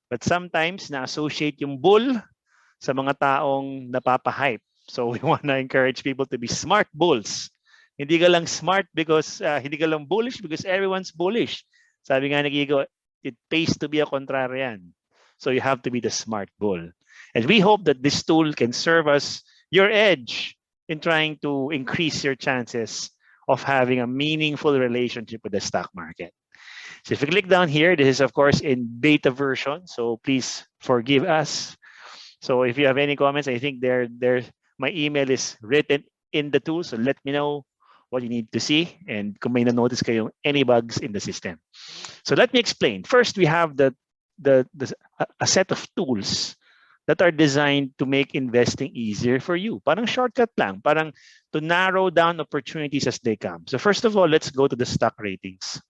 But sometimes, na-associate yung bull sa mga taong napapahype. So we want to encourage people to be smart bulls. Hindi ka lang smart because, hindi ka lang bullish because everyone's bullish. Sabi nga nag-igo, it pays to be a contrarian. So you have to be the smart bull. And we hope that this tool can serve as your edge in trying to increase your chances of having a meaningful relationship with the stock market. So if you click down here, this is of course in beta version. So please forgive us. So if you have any comments, I think my email is written in the tool. So let me know what you need to see and kung may na-notice kayo any bugs in the system. So let me explain. First, we have a set of tools that are designed to make investing easier for you. Parang shortcut lang, parang to narrow down opportunities as they come. So first of all, let's go to the stock ratings.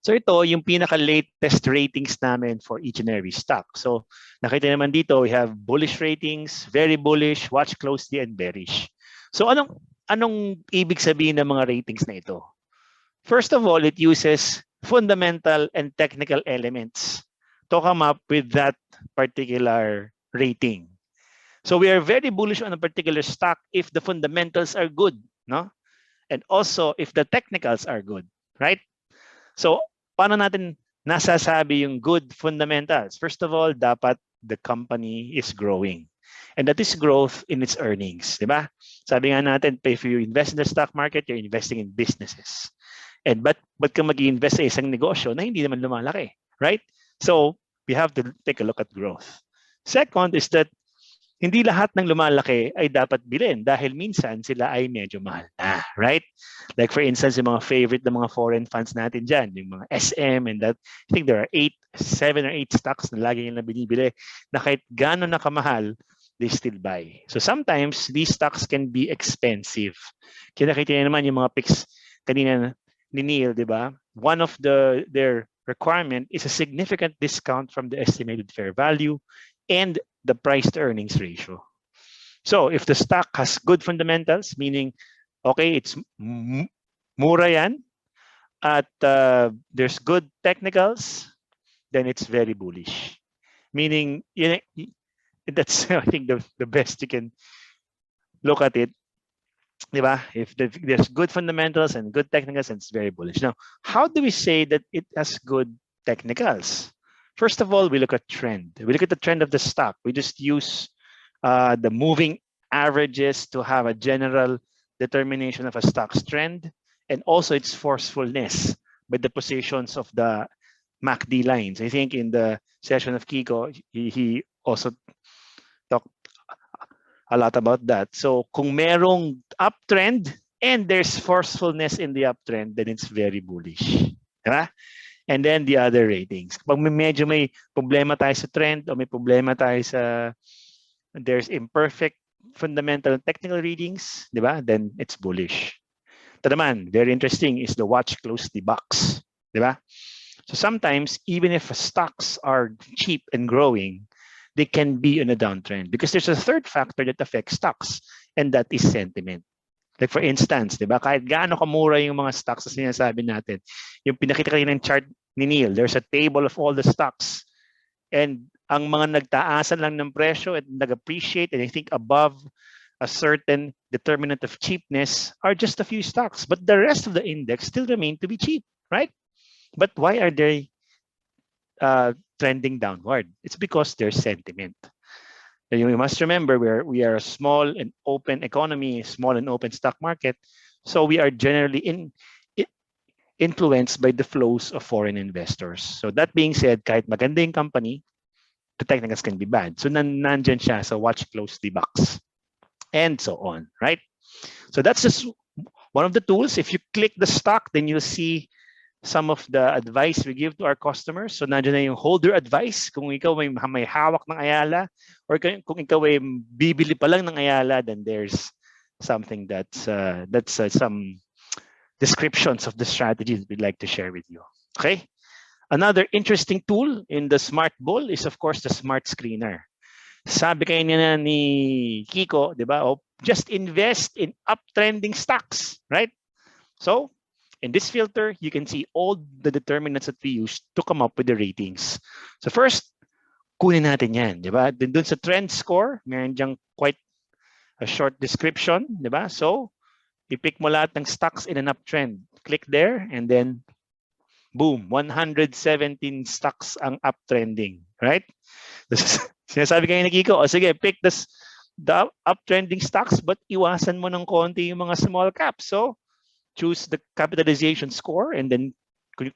So ito yung pinaka-latest ratings namin for each and every stock. So nakita naman dito, we have bullish ratings, very bullish, watch closely, and bearish. So anong ibig sabihin ng mga ratings na ito? First of all, it uses fundamental and technical elements to come up with that particular rating. So we are very bullish on a particular stock if the fundamentals are good, no? And also if the technicals are good, right? So paano natin nasasabi yung good fundamentals? First of all, dapat the company is growing. And that is growth in its earnings, di ba? Sabi nga natin, if you invest in the stock market, you're investing in businesses. And ba't ka mag-invest sa isang negosyo na hindi naman lumalaki, right? So we have to take a look at growth. Second is that hindi lahat ng lumalaki ay dapat bilhin dahil minsan sila ay medyo mahal na, right? Like for instance, yung mga favorite ng mga foreign funds natin dyan, yung mga SM and that, I think there are 7 or 8 stocks na lagi nila binibili na kahit gano'n na kamahal, they still buy. So sometimes these stocks can be expensive. Kinakita niyo naman yung mga picks kanina ni Neil, di ba? One of their requirement is a significant discount from the estimated fair value and the price to earnings ratio. So if the stock has good fundamentals, meaning, okay, it's mura yan, at there's good technicals, then it's very bullish. Meaning, that's I think the best you can look at it. Diba? If there's good fundamentals and good technicals, and it's very bullish. Now, how do we say that it has good technicals? First of all, we look at trend. We look at the trend of the stock. We just use the moving averages to have a general determination of a stock's trend, and also its forcefulness by the positions of the MACD lines. I think in the session of Kiko, he also talked a lot about that. So kung merong uptrend and there's forcefulness in the uptrend, then it's very bullish. Diba? And then the other ratings. Pag medyo may problema tayo sa trend o may problema tayo sa there's imperfect fundamental and technical readings, diba? Then it's bullish. Ito naman, very interesting is the watch closely box. Diba? So sometimes, even if stocks are cheap and growing, they can be on a downtrend because there's a third factor that affects stocks, and that is sentiment. Like for instance, diba, kahit gaano kamura yung mga stocks na sinasabi natin, yung pinakita kayo ng chart ni Neil, there's a table of all the stocks. And ang mga nagtaasan lang ng presyo at nag-appreciate, and I think above a certain determinant of cheapness are just a few stocks. But the rest of the index still remain to be cheap, right? But why are they trending downward? It's because there's sentiment. And you must remember we are a small and open economy, small and open stock market. So we are generally influenced by the flows of foreign investors. So that being said, kahit maganda yung company, the technicals can be bad. So nandyan siya sa watch closely box and so on, right? So that's just one of the tools. If you click the stock, then you'll see some of the advice we give to our customers. So nandiyan na yung holder advice. Kung ikaw may hawak ng Ayala, or kung ikaw ay bibili pa lang ng Ayala, then there's something that's some descriptions of the strategies we'd like to share with you. Okay. Another interesting tool in the Smart Bull is of course the Smart Screener. Sabi kayo niya ni Kiko, di ba? Oh, just invest in uptrending stocks, right? So in this filter, you can see all the determinants that we use to come up with the ratings. So first, kunin natin yan, di ba? Dun sa trend score, meron diyang quite a short description, di ba? So, i-pick mo lahat ng stocks in an uptrend. Click there, and then, boom, 117 stocks ang uptrending, right? Sinasabi kayo ni Kiko, sige, pick the uptrending stocks, but iwasan mo ng konti yung mga small caps. So, choose the capitalization score, and then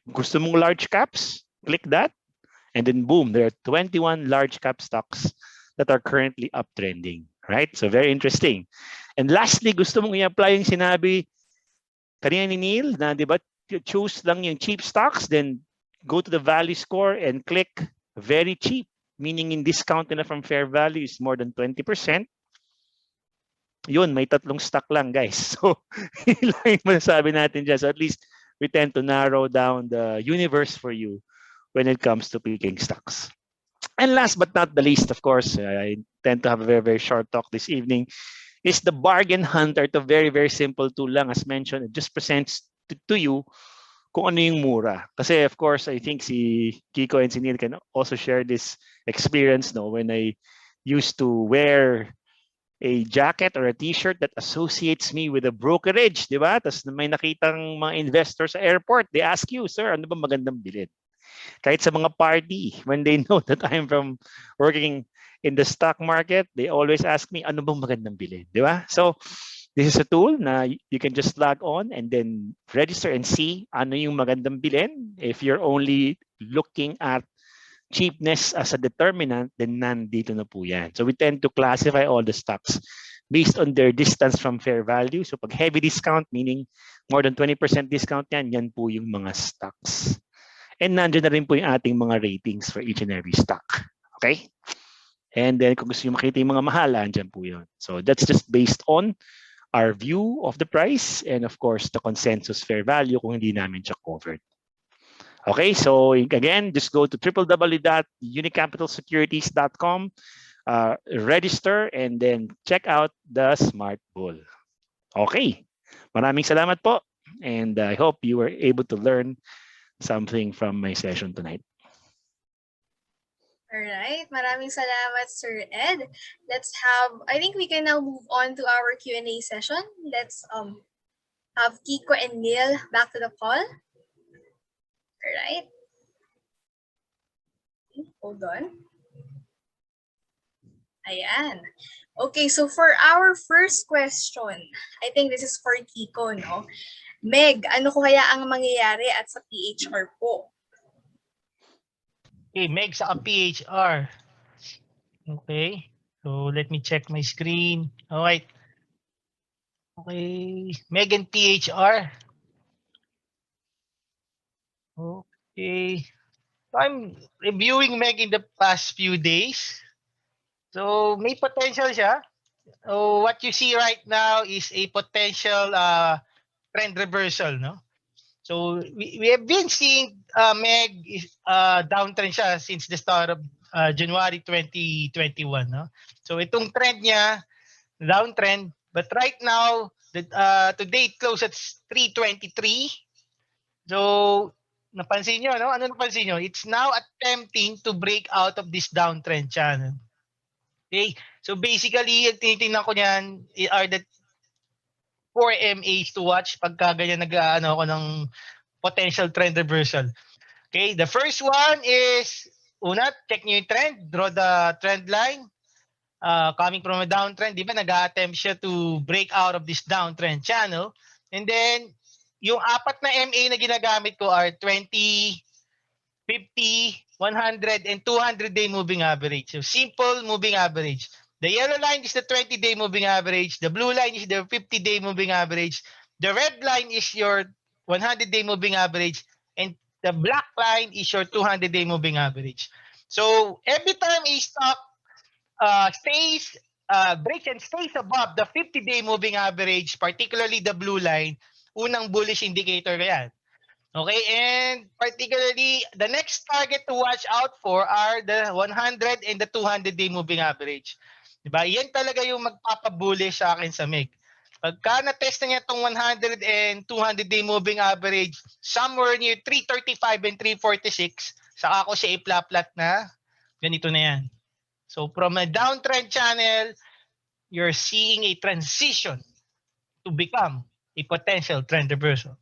gusto mong large caps, click that, and then boom, there are 21 large cap stocks that are currently uptrending, right? So very interesting. And lastly, gusto mong i-apply yung sinabi kanina ni Neil na, di ba, choose lang yung cheap stocks, then go to the value score and click very cheap, meaning in discount nila from fair value is more than 20%. Yun, may tatlong stock lang, guys. So, yun lang yung masasabi natin dyan. So, at least we tend to narrow down the universe for you when it comes to picking stocks. And last but not the least, of course, I tend to have a very, very short talk this evening, is the Bargain Hunter. Ito very, very simple tool lang. As mentioned, it just presents to you kung ano yung mura. Kasi, of course, I think si Kiko and si Neil can also share this experience, no, when I used to wear a jacket or a t-shirt that associates me with a brokerage, di ba? Tapos may nakitang mga investors sa airport, they ask you, sir, ano ba magandang bilhin? Kahit sa mga party, when they know that I'm from working in the stock market, they always ask me, ano bang magandang bilhin? Di ba? So, this is a tool na you can just log on and then register and see ano yung magandang bilhin. If you're only looking at cheapness as a determinant, then nandito na po yan. So we tend to classify all the stocks based on their distance from fair value. So pag heavy discount, meaning more than 20% discount yan po yung mga stocks. And nandiyan na rin po yung ating mga ratings for each and every stock. Okay? And then kung gusto nyo makita yung mga mahal, andyan po yun. So that's just based on our view of the price and of course the consensus fair value kung hindi namin siya covered. Okay, so again, just go to www.unicapitalsecurities.com. register and then check out the Smart Bull. Okay. Maraming salamat po. And I hope you were able to learn something from my session tonight. Alright, maraming salamat, Sir Ed. I think we can now move on to our Q&A session. Let's have Kiko and Neil back to the call. Alright. Hold on. Ayan. Okay, so for our first question, I think this is for Kiko, no? Meg, ano ko kaya ang mangyayari at sa PHR po? Okay, Meg sa PHR. Okay. So let me check my screen. All right. Okay, Meg and PHR. Okay. So I'm reviewing Meg in the past few days. So may potential siya. So what you see right now is a potential trend reversal, no? So we have been seeing Meg is downtrend siya since the start of January 2021, no? So itong trend niya, downtrend, but right now today it closed at 323. So napansin niyo, no? Ano napansin niyo? It's now attempting to break out of this downtrend channel. Okay? So basically, yung tinitingnan ko niyan are the 4 MAs to watch pagka ganyan nag-ano ako ng potential trend reversal. Okay, the first one is una, check niyo yung trend, draw the trend line. Coming from a downtrend, di ba, nag-attempt siya to break out of this downtrend channel. And then, yung apat na MA na ginagamit ko are 20, 50, 100, and 200-day moving average. So, simple moving average. The yellow line is the 20-day moving average. The blue line is the 50-day moving average. The red line is your 100-day moving average. And the black line is your 200-day moving average. So, every time a stock breaks and stays above the 50-day moving average, particularly the blue line, unang bullish indicator yan. Okay, and particularly, the next target to watch out for are the 100 and the 200-day moving average. Diba? Yan talaga yung magpapabullish sa akin sa MEG. Pagka na-test na niya itong 100 and 200-day moving average, somewhere near 335 and 346, saka ko siya i-plat na ganito na yan. So from a downtrend channel, you're seeing a transition to become a potential trend reversal.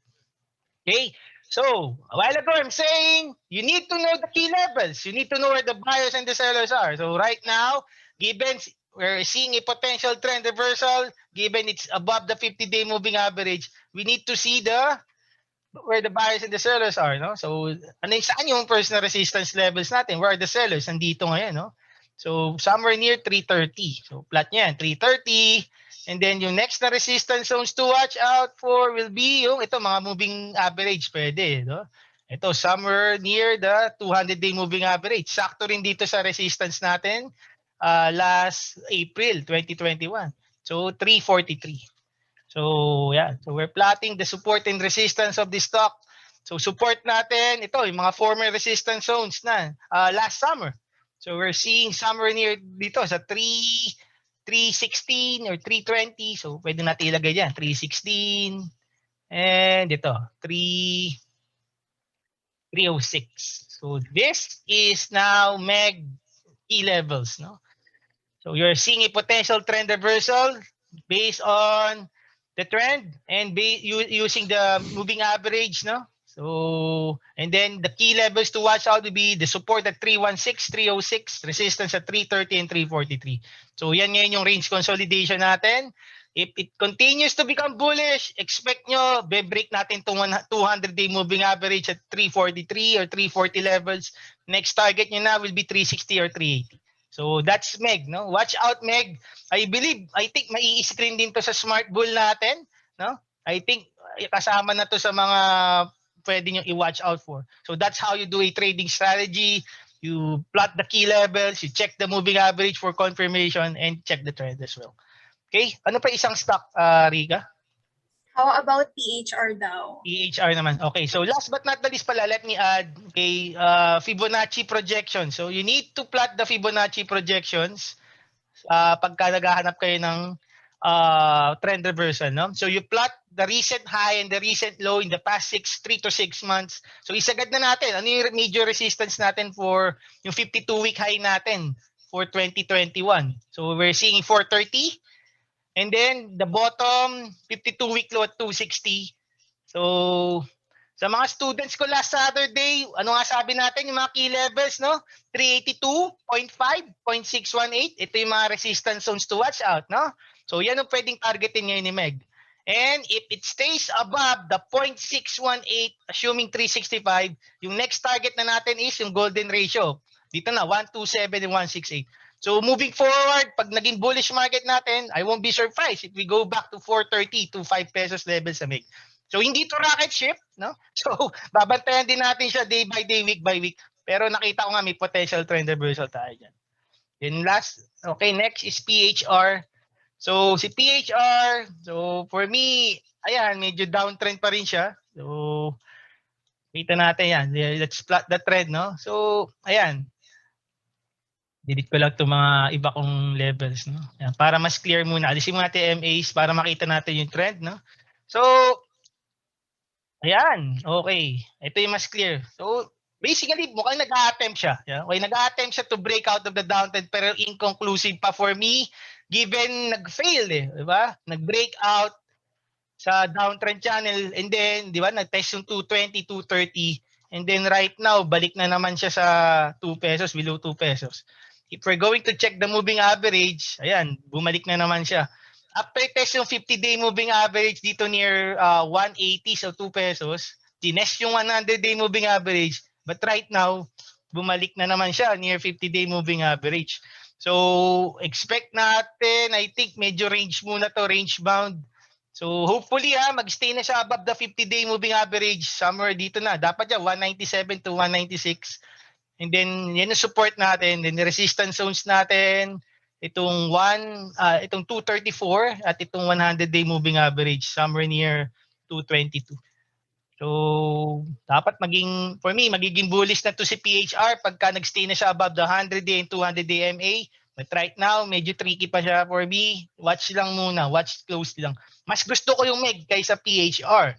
Okay? So, a while ago, I'm saying you need to know the key levels. You need to know where the buyers and the sellers are. So right now, given we're seeing a potential trend reversal, given it's above the 50-day moving average, we need to see where the buyers and the sellers are. No? So, saan yung personal resistance levels natin? Where are the sellers? Nandito ngayon. No? So, somewhere near 330. So, plot niyan, 330. And then yung next na resistance zones to watch out for will be yung ito, mga moving average. Pwede. No? Ito, somewhere near the 200-day moving average. Sakto rin dito sa resistance natin last April 2021. So, 343. So, yeah. So, we're plotting the support and resistance of the stock. So, support natin, ito, yung mga former resistance zones na last summer. So, we're seeing somewhere near dito sa 316 or 320. So, pwede natin ilagay dyan. 316. And ito, 306. So, this is now MEG key levels. No? So, you're seeing a potential trend reversal based on the trend and using the moving average. No? So, and then the key levels to watch out will be the support at 316, 306, resistance at 330 and 343. So, yan ngayon yung range consolidation natin. If it continues to become bullish, expect nyo, be-break natin itong 200-day moving average at 343 or 340 levels. Next target nyo na will be 360 or 380. So, that's MEG. No? Watch out, MEG. I think mai-screen din to sa Smart Bull natin. No? I think kasama na to sa mga pwede nyo i-watch out for. So that's how you do a trading strategy. You plot the key levels, you check the moving average for confirmation, and check the trend as well. Okay? Ano pa isang stock, Riga? How about PHR daw? PHR naman. Okay, so last but not the least pala, let me add a Fibonacci projection. So you need to plot the Fibonacci projections pagka naghahanap kayo ng trend reversal, no? So you plot the recent high and the recent low in the past 3 to 6 months. So isagad na natin ano yung major resistance natin for yung 52-week high natin for 2021. So we're seeing 430 and then the bottom 52-week low at 260. So sa mga students ko last Saturday, ano nga sabi natin yung mga key levels, no? 382.5, 0.618. Ito yung mga resistance zones to watch out, no? So yan ang pwedeng targetin ngayon ni Meg. And if it stays above the 0.618, assuming 365, yung next target na natin is yung golden ratio. Dito na, 127 and 168. So moving forward, pag naging bullish market natin, I won't be surprised if we go back to 430 to 5 pesos levels sa Meg. So hindi to rocket ship, no? So babantayan din natin siya day by day, week by week. Pero nakita ko nga may potential trend reversal tayo dyan. Then last, okay, next is PHR. So si PHR, so for me, ayan, medyo downtrend pa rin siya. So kita natin yan. Let's plot the trend, no? So ayan. Delete ko lang itong mga iba kong levels, no? Ayan, para mas clear muna. Alisin mo natin MAs para makita natin yung trend, no? So ayan, okay. Ito yung mas clear. So, basically, mukhang nag-a-attempt siya. Yeah? Okay, nag-a-attempt siya to break out of the downtrend pero inconclusive pa for me given nag-fail eh. Diba? Nag-break out sa downtrend channel and then, di ba, nag-test yung 220, 230 and then right now, balik na naman siya sa 2 pesos, below 2 pesos. If we're going to check the moving average, ayan, bumalik na naman siya. After test yung 50-day moving average dito near 180 so 2 pesos, tinest yung 100-day moving average, but right now, bumalik na naman siya near 50-day moving average. So, expect natin, I think medyo range muna to, range bound. So, hopefully mag-stay na siya above the 50-day moving average, somewhere dito na. Dapat yan, 197 to 196. And then, yan ang support natin, then the resistance zones natin, itong 234 at itong 100-day moving average somewhere near 222. So, dapat for me, magiging bullish na to si PHR pagka nag-stay na siya above the 100-day and 200-day MA. But right now, medyo tricky pa siya for me. Watch lang muna, watch close lang. Mas gusto ko yung MEG kaysa PHR.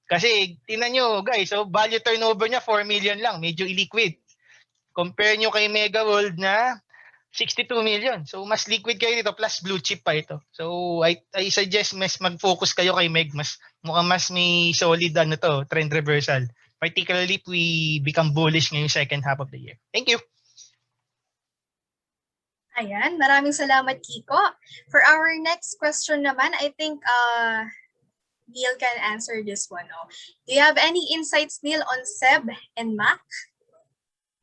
Kasi, tingnan nyo guys, so value turnover niya 4 million lang, medyo illiquid. Compare nyo kay Mega World na 62 million. So, mas liquid kayo dito plus blue chip pa ito. So, I suggest mas mag-focus kayo kay Meg. Mukhang mas may solid trend reversal. Particularly if we become bullish ngayong second half of the year. Thank you. Ayan, maraming salamat, Kiko. For our next question naman, I think Neil can answer this one. Oh. Do you have any insights, Neil, on SEB and MAC?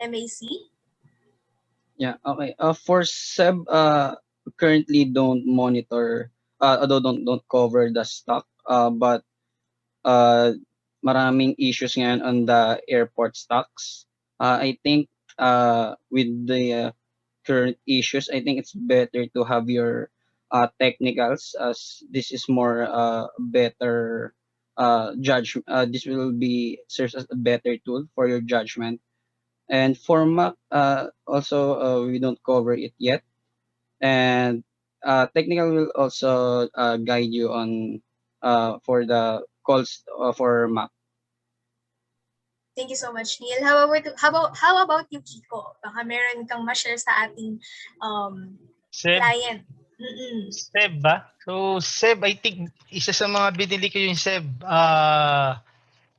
MAC? Yeah, okay. For SEB, currently don't monitor, although don't cover the stock, but maraming issues ngayon on the airport stocks. I think with the current issues, I think it's better to have your technicals, as this is more better judgment. This will be serves as a better tool for your judgment. And for Mac, also we don't cover it yet. And technical will also guide you on for the calls for Mac. Thank you so much, Neil. How about you, Kiko? Baka meron kang ma-share sa ating SEB? client. SEB ba? So, SEB, I think, isa sa mga binili ko yung SEB.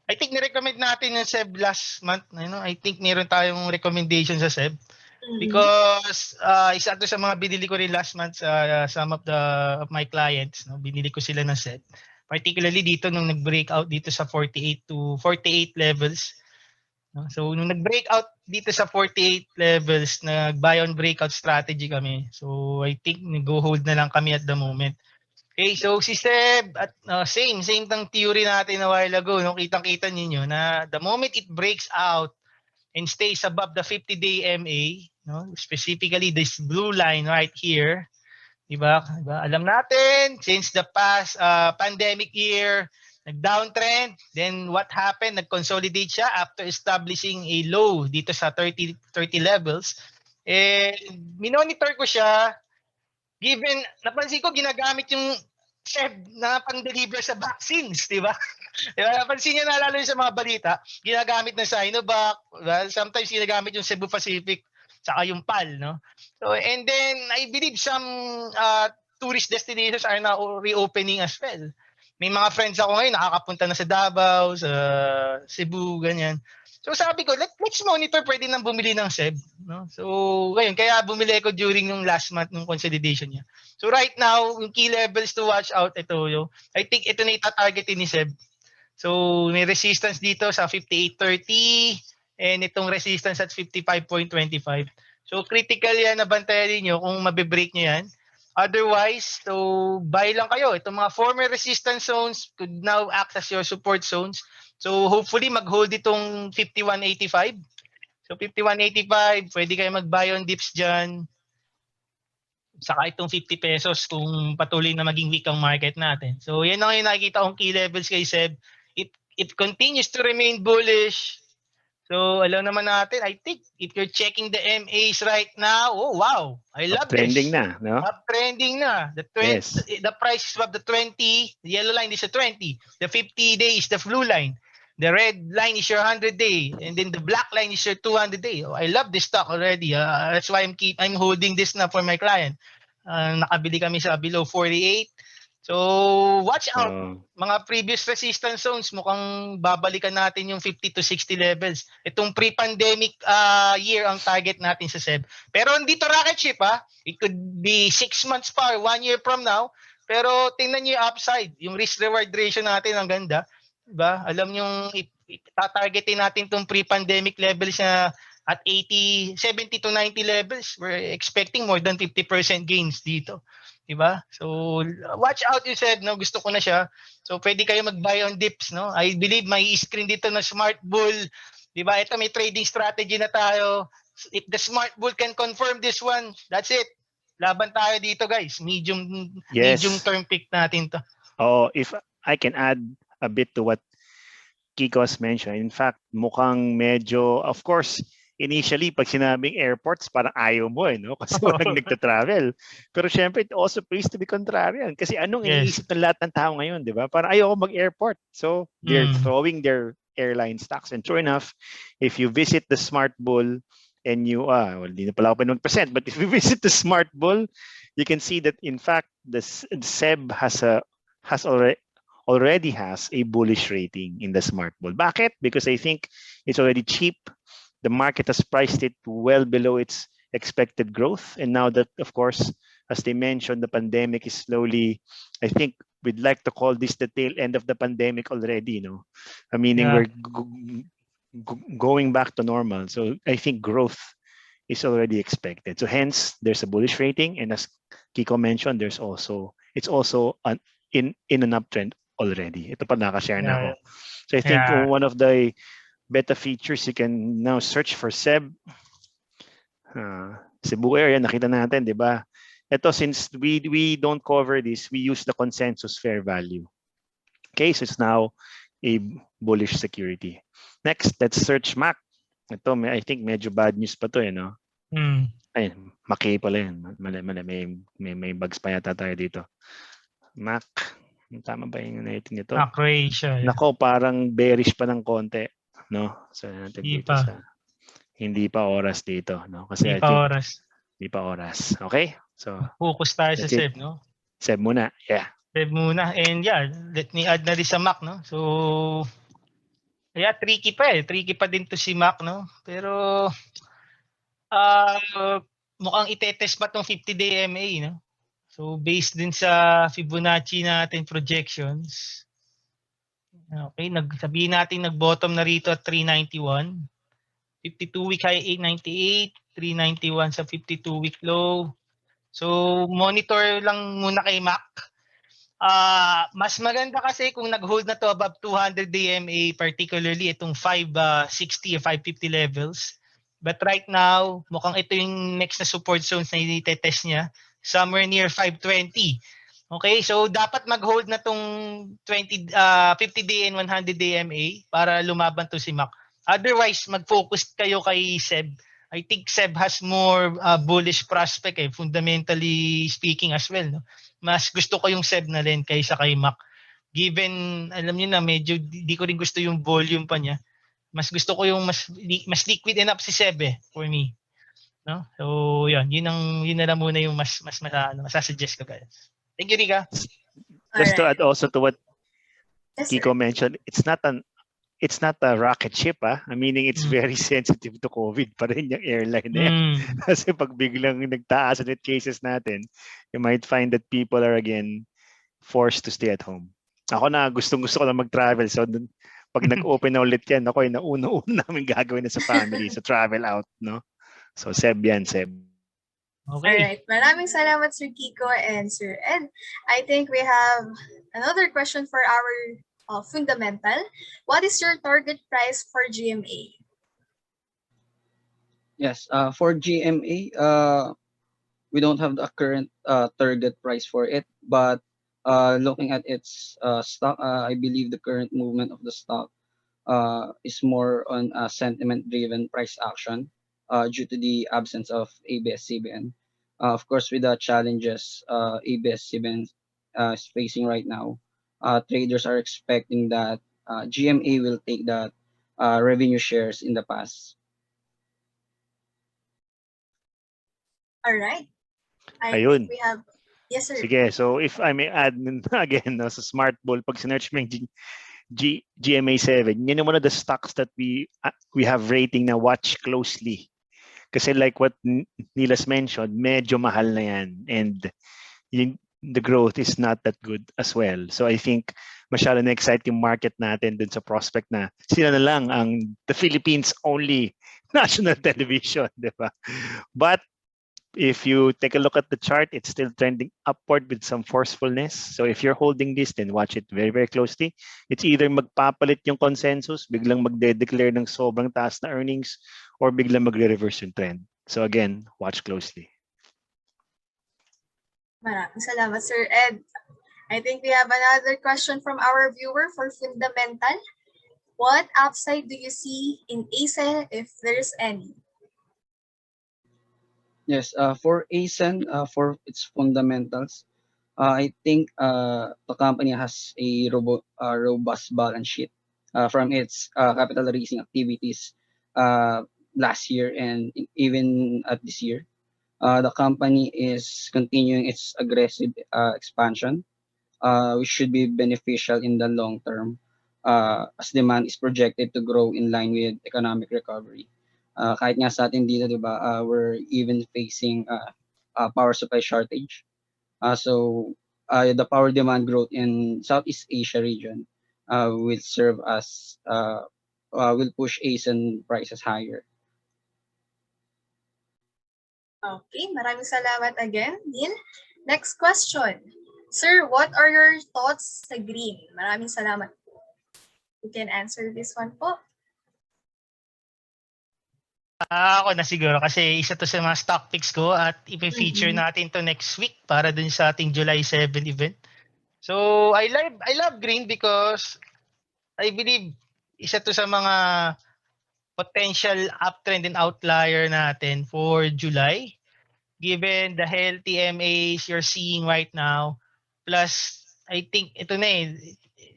I think nirecommend natin yung SEB last month. I think meron tayong recommendation sa SEB. Because isa to sa mga binili ko rin last month sa some of my clients. Binili ko sila ng SEB. Particularly dito nung nag-breakout dito sa 48 to 48 levels. So, nung nag-breakout dito sa 48 levels, nag-buy on breakout strategy kami. So, I think nag-go hold na lang kami at the moment. Okay, so si Seb, at same tang theory natin a while ago, kitang-kita ninyo na the moment it breaks out and stays above the 50-day MA, specifically this blue line right here, diba? Alam natin, since the past pandemic year, nag-downtrend, then what happened? Nag-consolidate siya after establishing a low dito sa 30 levels. And minonitor ko siya Given, napansin ko ginagamit yung SEB na pang-deliver sa vaccines, di ba? Diba? Napansin niyo na lalo sa mga balita, ginagamit ng Sinovac, well, sometimes ginagamit yung Cebu Pacific, saka yung PAL, no? So, and then, I believe some tourist destinations are now reopening as well. May mga friends ako ngayon, nakakapunta na sa Davao, sa Cebu, ganyan. So sabi ko, let's monitor, pwede nang bumili ng SEB. No? So ngayon, kaya bumili ko during yung last month ng consolidation niya. So right now, yung key levels to watch out, ito yung, I think ito na itatargetin ni SEB. So may resistance dito sa 58.30 and itong resistance at 55.25. So critical yan na bantayan niyo kung mabibreak niyo yan. Otherwise, so buy lang kayo. Itong mga former resistance zones could now act as your support zones. So hopefully mag-hold itong 51.85. So 51.85, pwede kayo mag-buy on dips dyan. Saka itong 50 pesos kung patuloy na maging weak ang market natin. So yan ang yung nakikita kong key levels kay SEB. It continues to remain bullish. So alam naman natin, I think if you're checking the MAs right now, oh wow, I love Uptrending this. na, no? Uptrending na. The 20, Yes. the price is above the 20, the yellow line is a 20, the 50 day is the blue line. The red line is your 100-day, and then the black line is your 200-day. Oh, I love this stock already. That's why I'm holding this na for my client. Nakabili kami sa below 48. So watch out. Mga previous resistance zones, mukhang babalikan natin yung 50 to 60 levels. Itong pre-pandemic year ang target natin sa SEB. Pero hindi to rocket ship, ha. It could be 6 months pa or 1 year from now. Pero tingnan niyo yung upside. Yung risk-reward ratio natin ang ganda. Diba? Alam niyo, tatargetin natin itong pre-pandemic levels na at 70 to 90 levels. We're expecting more than 50% gains dito. Diba? So, watch out, you said, no? Gusto ko na siya. So, pwede kayo mag-buy on dips, no? I believe may screen dito na Smart Bull. Diba? Ito, may trading strategy na tayo. If the Smart Bull can confirm this one, that's it. Laban tayo dito, guys. Medium term pick natin to. Oh, if I can add a bit to what Kiko has mentioned. In fact, mukhang medyo, of course, initially, pag sinabing airports, parang ayaw mo, no? Kasi walang nagta-travel. Pero syempre, it also pays to be contrarian. Kasi anong iniisip ng lahat ng tao ngayon, di ba? Parang ayaw ko mag-airport. So, they're throwing their airline stocks. And true enough, if you visit the Smart Bull, and you, well, di na pala ako pinag-present, but if you visit the Smart Bull, you can see that, in fact, the SEB already has a bullish rating in the Smart Bull. Bakit? Because I think it's already cheap. The market has priced it well below its expected growth. And now that, of course, as they mentioned, the pandemic is slowly, I think we'd like to call this the tail end of the pandemic already, you know? Meaning we're going back to normal. So I think growth is already expected. So hence, there's a bullish rating. And as Kiko mentioned, it's also in an uptrend already. Ito pa nakashare na ako. So I think one of the beta features, you can now search for SEB. Cebu area, nakita natin, di ba? Ito, since we don't cover this, we use the consensus fair value. Okay, so it's now a bullish security. Next, let's search MAC. Ito, I think medyo bad news pa to, no? Ayun, Maki pala yan. May bugs pa yata tayo dito. MAC. Tama ba yung natin ito? Croatia. Nako, parang bearish pa ng konti. No? So, natin dito sa hindi pa oras dito, no? Kasi hindi pa oras. Okay? So, focus tayo sa SEB, no? SEB muna. Yeah. SEB muna. And let me add na rin sa MAC, no? So, tricky pa eh. Tricky pa din to si MAC, no? Pero, mukhang itetest pa tong 50-day MA, no? So, based din sa Fibonacci natin projections, okay, sabihin natin nag-bottom na rito at 391. 52-week high 898, 391 sa 52-week low. So, monitor lang muna kay MAC. Mas maganda kasi kung nag-hold na to above 200 DMA, particularly itong 560 or 550 levels. But right now, mukhang ito yung next na support zones na i-test niya, somewhere near 520. Okay, so dapat mag-hold na tong 50-day and 100 DMA para lumaban to si MAC. Otherwise, mag-focus kayo kay SEB I think Seb has more bullish prospect fundamentally speaking as well. No? Mas gusto ko yung Seb na rin kaysa kay Mac. Given, alam niyo na, medyo di ko rin gusto yung volume pa niya. Mas gusto ko yung mas liquid enough si Seb for me. No? So, yun na lang muna yung masasuggest ko guys. Thank you, Rika. Just to add also to what Yes, sir. Kiko mentioned, it's not a rocket ship, meaning it's very sensitive to COVID pa rin yung airline na yan. Kasi pag biglang nagtaas ulit cases natin, you might find that people are again forced to stay at home. Ako na gusto ko na mag-travel, so pag nag-open na ulit yan, ako yung nauna namin gagawin na sa family, sa travel out, no? So Seb yan, Seb. Okay. Alright, maraming salamat Sir Kiko and Sir Ed. I think we have another question for our fundamental. What is your target price for GMA? Yes, for GMA, we don't have the current target price for it, but looking at its stock, I believe the current movement of the stock is more on a sentiment-driven price action due to the absence of ABS-CBN. Of course, with the challenges ABS-CBN is facing right now, traders are expecting that GMA will take that revenue shares in the past. All right. I Ayun. think we have, yes sir. Sige, so if I may add again, no, sa Smart Bull, pag sinerch mo yung GMA7, yun yung one of the stocks that we have rating na watch closely. Kasi like what Nilas mentioned, medyo mahal na yan. And the growth is not that good as well. So I think masyado na-excite yung market natin dun sa prospect na sila na lang ang the Philippines only national television, di ba? But if you take a look at the chart, it's still trending upward with some forcefulness. So if you're holding this, then watch it very, very closely. It's either magpapalit yung consensus, biglang magde-declare ng sobrang taas na earnings, or biglang magre-reverse yung trend. So again, watch closely. Maraming salamat, Sir Ed. I think we have another question from our viewer for fundamental. What upside do you see in ASEN if there's any? Yes, for ASEN, for its fundamentals, I think the company has a robust balance sheet from its capital raising activities last year and even at this year. The company is continuing its aggressive expansion, which should be beneficial in the long term as demand is projected to grow in line with economic recovery. Kahit nga sa atin dito, di ba, we're even facing power supply shortage. So the power demand growth in Southeast Asia region will serve as will push ASEAN prices higher. Okay, maraming salamat again, Neil. Next question. Sir, what are your thoughts sa green? Maraming salamat po. You can answer this one po. Ako na siguro kasi isa to sa mga stock picks ko at i-feature natin to next week para dun sa ating July 7 event. So, I love green because I believe isa to sa mga potential uptrend and outlier natin for July given the healthy MAs you're seeing right now. Plus, I think ito na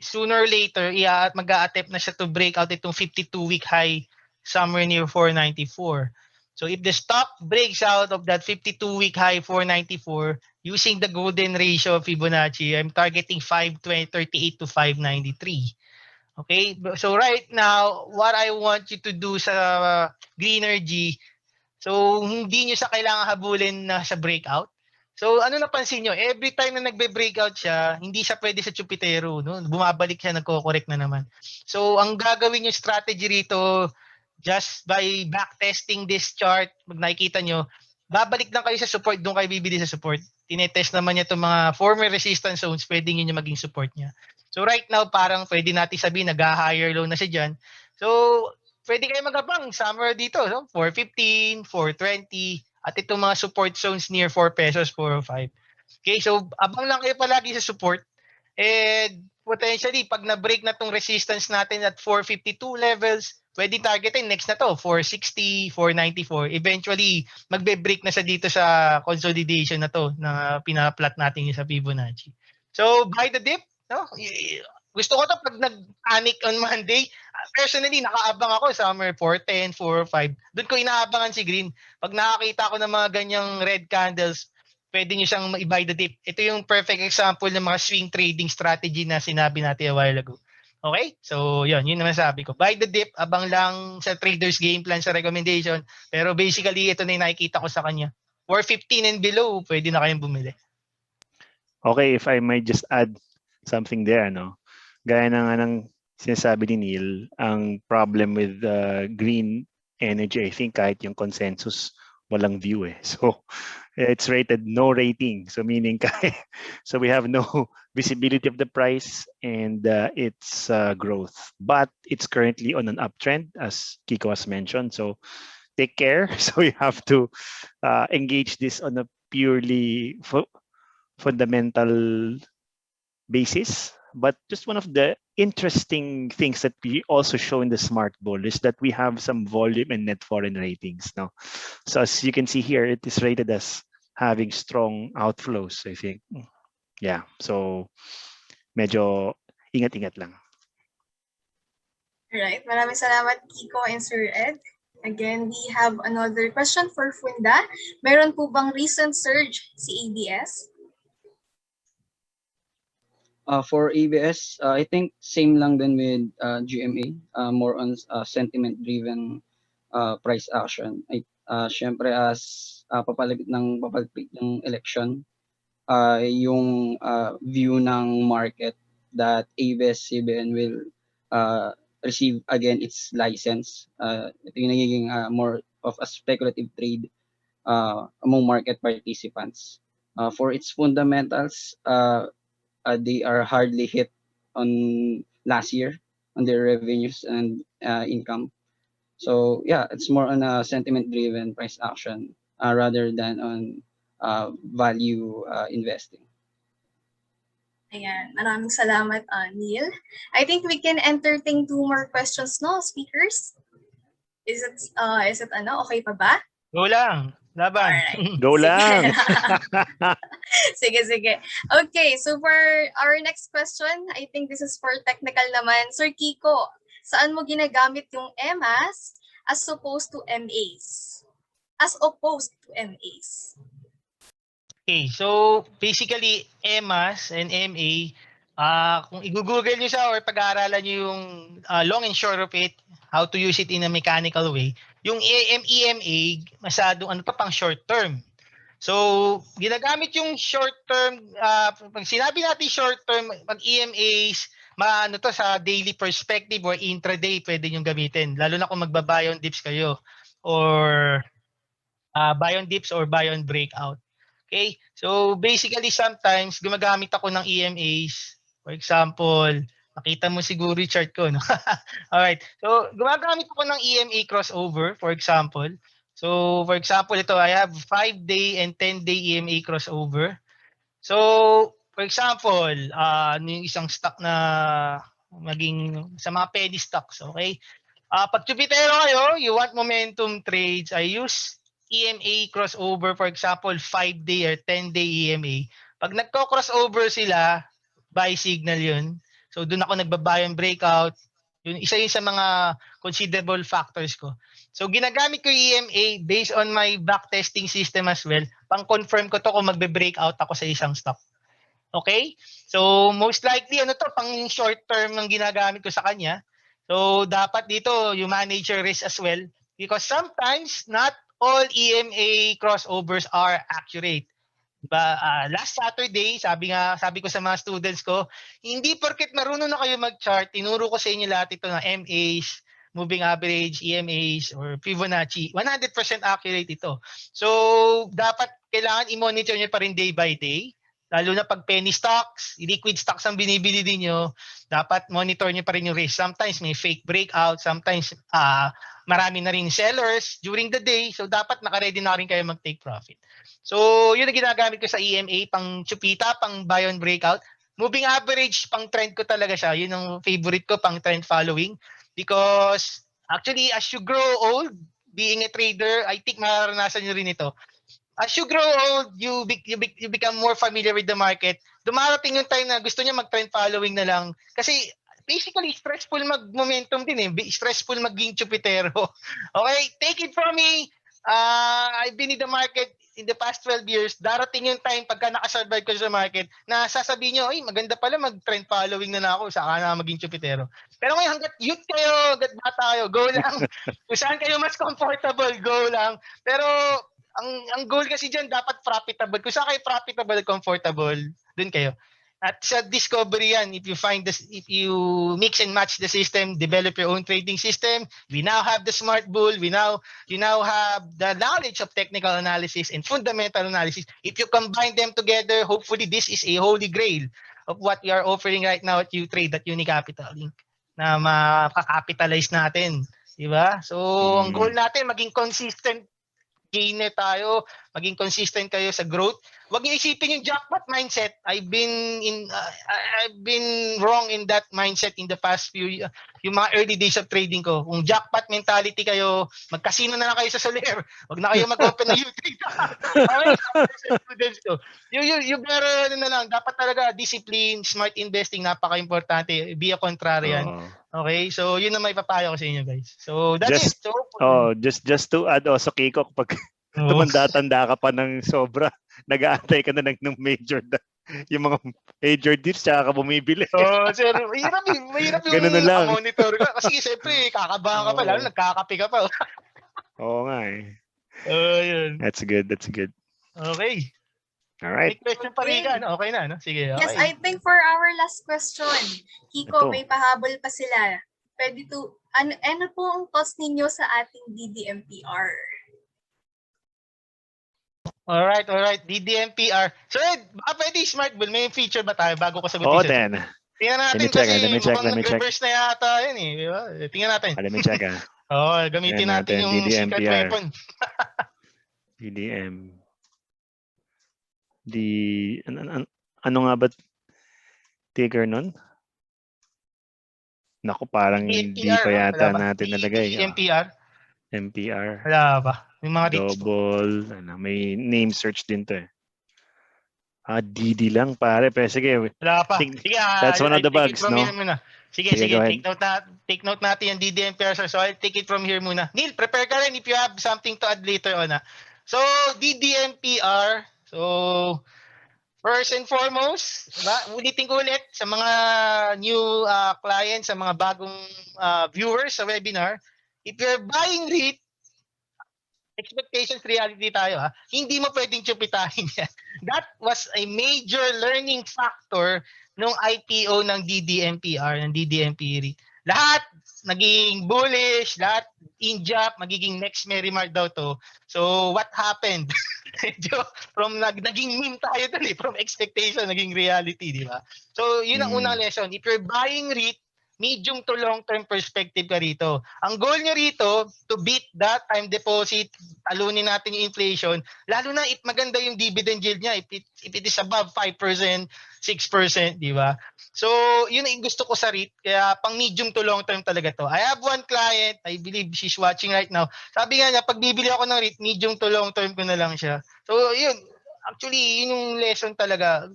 sooner or later, mag-a-attempt na siya to break out itong 52-week high somewhere near 494. So if the stock breaks out of that 52-week high 494, using the golden ratio of Fibonacci, I'm targeting 538 to 593. Okay? So right now, what I want you to do sa Greenergy, so hindi nyo sa kailangan habulin na sa breakout. So ano napansin nyo, every time na nagbe-breakout siya, hindi siya pwede sa TSUPITERO, no? Bumabalik siya, nagko-correct na naman. So ang gagawin yung strategy rito, just by backtesting this chart, pag nakikita nyo, babalik lang kayo sa support, doon kayo bibili sa support. Tinetest naman niya itong mga former resistance zones, pwede nyo maging support niya. So right now, parang pwede natin sabihin, nag-higher low na siya dyan. So pwede kayo magabang somewhere dito, no? 415, 420, at itong mga support zones near 4 pesos, 405. Okay, so abang lang kayo palagi sa support. And potentially, pag na-break na tong resistance natin at 452 levels, pwede targetin next na to, 460, 494. Eventually, magbe-break na siya dito sa consolidation na to na pinaplot natin yung sa Fibonacci. So, buy the dip, no? Gusto ko to pag nag-panic on Monday. Personally, nakaabang ako summer 410, 405. Doon ko inaabangan si Green. Pag nakakita ko ng mga ganyang red candles, pwede nyo siyang i-buy the dip. Ito yung perfect example ng mga swing trading strategy na sinabi natin a while ago. Okay? So, yun naman sabi ko. Buy the dip, abang lang sa trader's game plan sa recommendation. Pero basically, ito na yung nakikita ko sa kanya. 415 and below, pwede na kayong bumili. Okay, if I might just add something there, no? Gaya ng sinasabi ni Neil, ang problem with green energy, I think kahit yung consensus, walang view eh. So, it's rated no rating. So, meaning so we have no visibility of the price and its growth. But it's currently on an uptrend, as Kiko has mentioned. So, take care. So, you have to engage this on a purely fundamental basis. But just one of the interesting things that we also show in the Smart Bull is that we have some volume and net foreign ratings now. So as you can see here, it is rated as having strong outflows, I think. Yeah, so medyo ingat-ingat lang. Right. Maraming salamat, Kiko and Sir Ed. Again, we have another question for Funda. Meron po bang recent surge si ABS? For ABS, I think same lang din with GMA, more on sentiment-driven price action. Syempre as papalapit ng election, yung view ng market that ABS-CBN will receive again its license. Ito yung nagiging more of a speculative trade among market participants. For its fundamentals, they are hardly hit on last year on their revenues and income. So yeah, it's more on a sentiment-driven price action rather than on value investing. Ayan, maraming salamat, Neil. I think we can entertain 2 more questions, no, speakers? Is it okay pa ba? Go lang. Laban. Alright. Go lang. Sige. Okay, so for our next question, I think this is for technical naman. Sir Kiko, saan mo ginagamit yung EMAs as opposed to MAs? Okay, so basically EMAs and MA, kung i-google nyo siya or pag-aaralan nyo yung long and short of it, how to use it in a mechanical way, yung EMA, masyadong pang short term. So, ginagamit yung short term, pag sinabi natin short term, pag EMAs, to sa daily perspective or intraday, pwede nyo gamitin. Lalo na kung magba-buy on dips kayo or buy on dips or buy on breakout. Okay? So, basically, sometimes gumagamit ako ng EMAs. For example, nakita mo siguro yung chart ko, no? Alright. So, gumagamit ako ng EMA crossover, for example. So, for example, ito, I have 5-day and 10-day EMA crossover. So, for example, yung isang stock na maging sa mga penny stocks, okay? Pag TSUPITERO kayo, you want momentum trades, I use EMA crossover, for example, 5-day or 10-day EMA. Pag nagko-crossover sila, buy signal yun. So, doon ako nagbabuy and breakout. Yun, isa yun sa mga considerable factors ko. So, ginagamit ko yung EMA based on my backtesting system as well. Pang-confirm ko to kung magbe-breakout ako sa isang stock. Okay? So, most likely, pang short term ang ginagamit ko sa kanya. So, dapat dito, you manage your risk as well. Because sometimes, not all EMA crossovers are accurate. Diba? Last Saturday, sabi ko sa mga students ko, hindi porket marunong na kayo mag-chart, tinuro ko sa inyo lahat ito ng MAs, moving average, EMAs, or Fibonacci. 100% accurate ito. So, dapat kailangan i-monitor nyo pa rin day by day. Lalo na pag penny stocks, liquid stocks ang binibili niyo, dapat monitor nyo pa rin yung risk. Sometimes may fake breakout, sometimes marami na rin sellers during the day. So, dapat naka-ready na rin kayo mag-take profit. So, yun ang ginagamit ko sa EMA, pang chupita, pang buy on breakout. Moving average, pang trend ko talaga siya. Yun ang favorite ko, pang trend following. Because Actually, as you grow old, being a trader, I think mararanasan nyo rin ito. As you grow old, you become more familiar with the market. Dumarating yung time na gusto niya mag-trend following na lang. Kasi basically, stressful mag-momentum din eh. Stressful maging chupitero. Okay? Take it from me. I've been in the market in the past 12 years. Darating yung time pagka nakasurvive ko sa market na sasabihin nyo, ay, maganda pala mag-trend following na ako. Saka na maging chupitero. Pero ngayon, hanggat youth kayo, hanggat bata kayo, go lang. Kung saan kayo mas comfortable, go lang. Pero ang goal kasi diyan dapat profitable. Kung saan kayo profitable, comfortable, dun kayo. At sa discovery yan, if you mix and match the system, develop your own trading system, we now have the smart bull, you now have the knowledge of technical analysis and fundamental analysis. If you combine them together, hopefully this is a holy grail of what we are offering right now at UTrade, at Unicapital Inc. na makakapitalize natin. Diba? So, ang goal natin, maging consistent gainer tayo, maging consistent kayo sa growth. Huwag niyo isipin yung jackpot mindset. I've been wrong in that mindset in the past yung mga early days of trading ko. Kung jackpot mentality kayo, magkasino na lang kayo sa Soler. Huwag na kayo mag-open ng UTrade. Okay, students ko. You better na lang. Dapat talaga discipline, smart investing, napaka-importante. Be a contrarian. Okay, so yun na may papayo ko sa inyo, guys. So that's it. So, just to add also, Kiko, pag tumanda-tanda ka pa ng sobra, nag-aantay ka na ng major, yung mga major dips, tsaka ka bumibili. Sir, mahirap yung monitor ka. Kasi siyempre, kakabahan ka pa, lalo nagkakape ka pa. Oo nga eh. Yun. That's good. Okay. Alright. May question pa rin ka, no? Okay na, no? Sige, okay. Yes, I think for our last question, Kiko, may pahabol pa sila. Pwede to, ano po ang cost ninyo sa ating DDMPR? Alright. DDMPR. Sir Ed, baka pwede smart bull. May feature ba tayo bago ko sagutin? Oo, then. Tingnan natin kasi mukhang nag-reverse na yata yun eh. Di ba? Tingnan natin. Let me check. Gamitin natin yung secret weapon. DDM. Ano nga ba ticker nun? Naku, parang hindi pa yata natin nalagay. MPR. Wala ba? Yung mga double, may name search din to eh. DD lang pare, pero sige. Wala pa. Sige, that's one of the bugs, no? Sige. Take note natin yung DDMPR, sir. So I'll take it from here muna. Neil, prepare ka rin if you have something to add later on. So DDMPR, so first and foremost, ulitin ko ulit sa mga new clients, sa mga bagong viewers sa webinar, if you're buying REIT, expectations reality tayo hindi mo pwedeng chupitahin yan. That was a major learning factor nung IPO ng DDMPR, ng DDMP REIT. Lahat naging bullish, lahat in-jump, magiging next Merrimart daw to. So what happened? From naging meme tayo dun from expectation naging reality, di ba? So yun ang unang lesson. If you're buying REIT, medium to long-term perspective ka rito. Ang goal nyo rito, to beat that time deposit, talunin natin yung inflation, lalo na if maganda yung dividend yield niya, if it is above 5%, 6%, di ba? So, yun ang gusto ko sa REIT, kaya pang medium to long-term talaga to. I have one client, I believe she's watching right now, sabi nga niya, pag bibili ako ng REIT, medium to long-term ko na lang siya. So, yun. Actually, yun yung lesson talaga.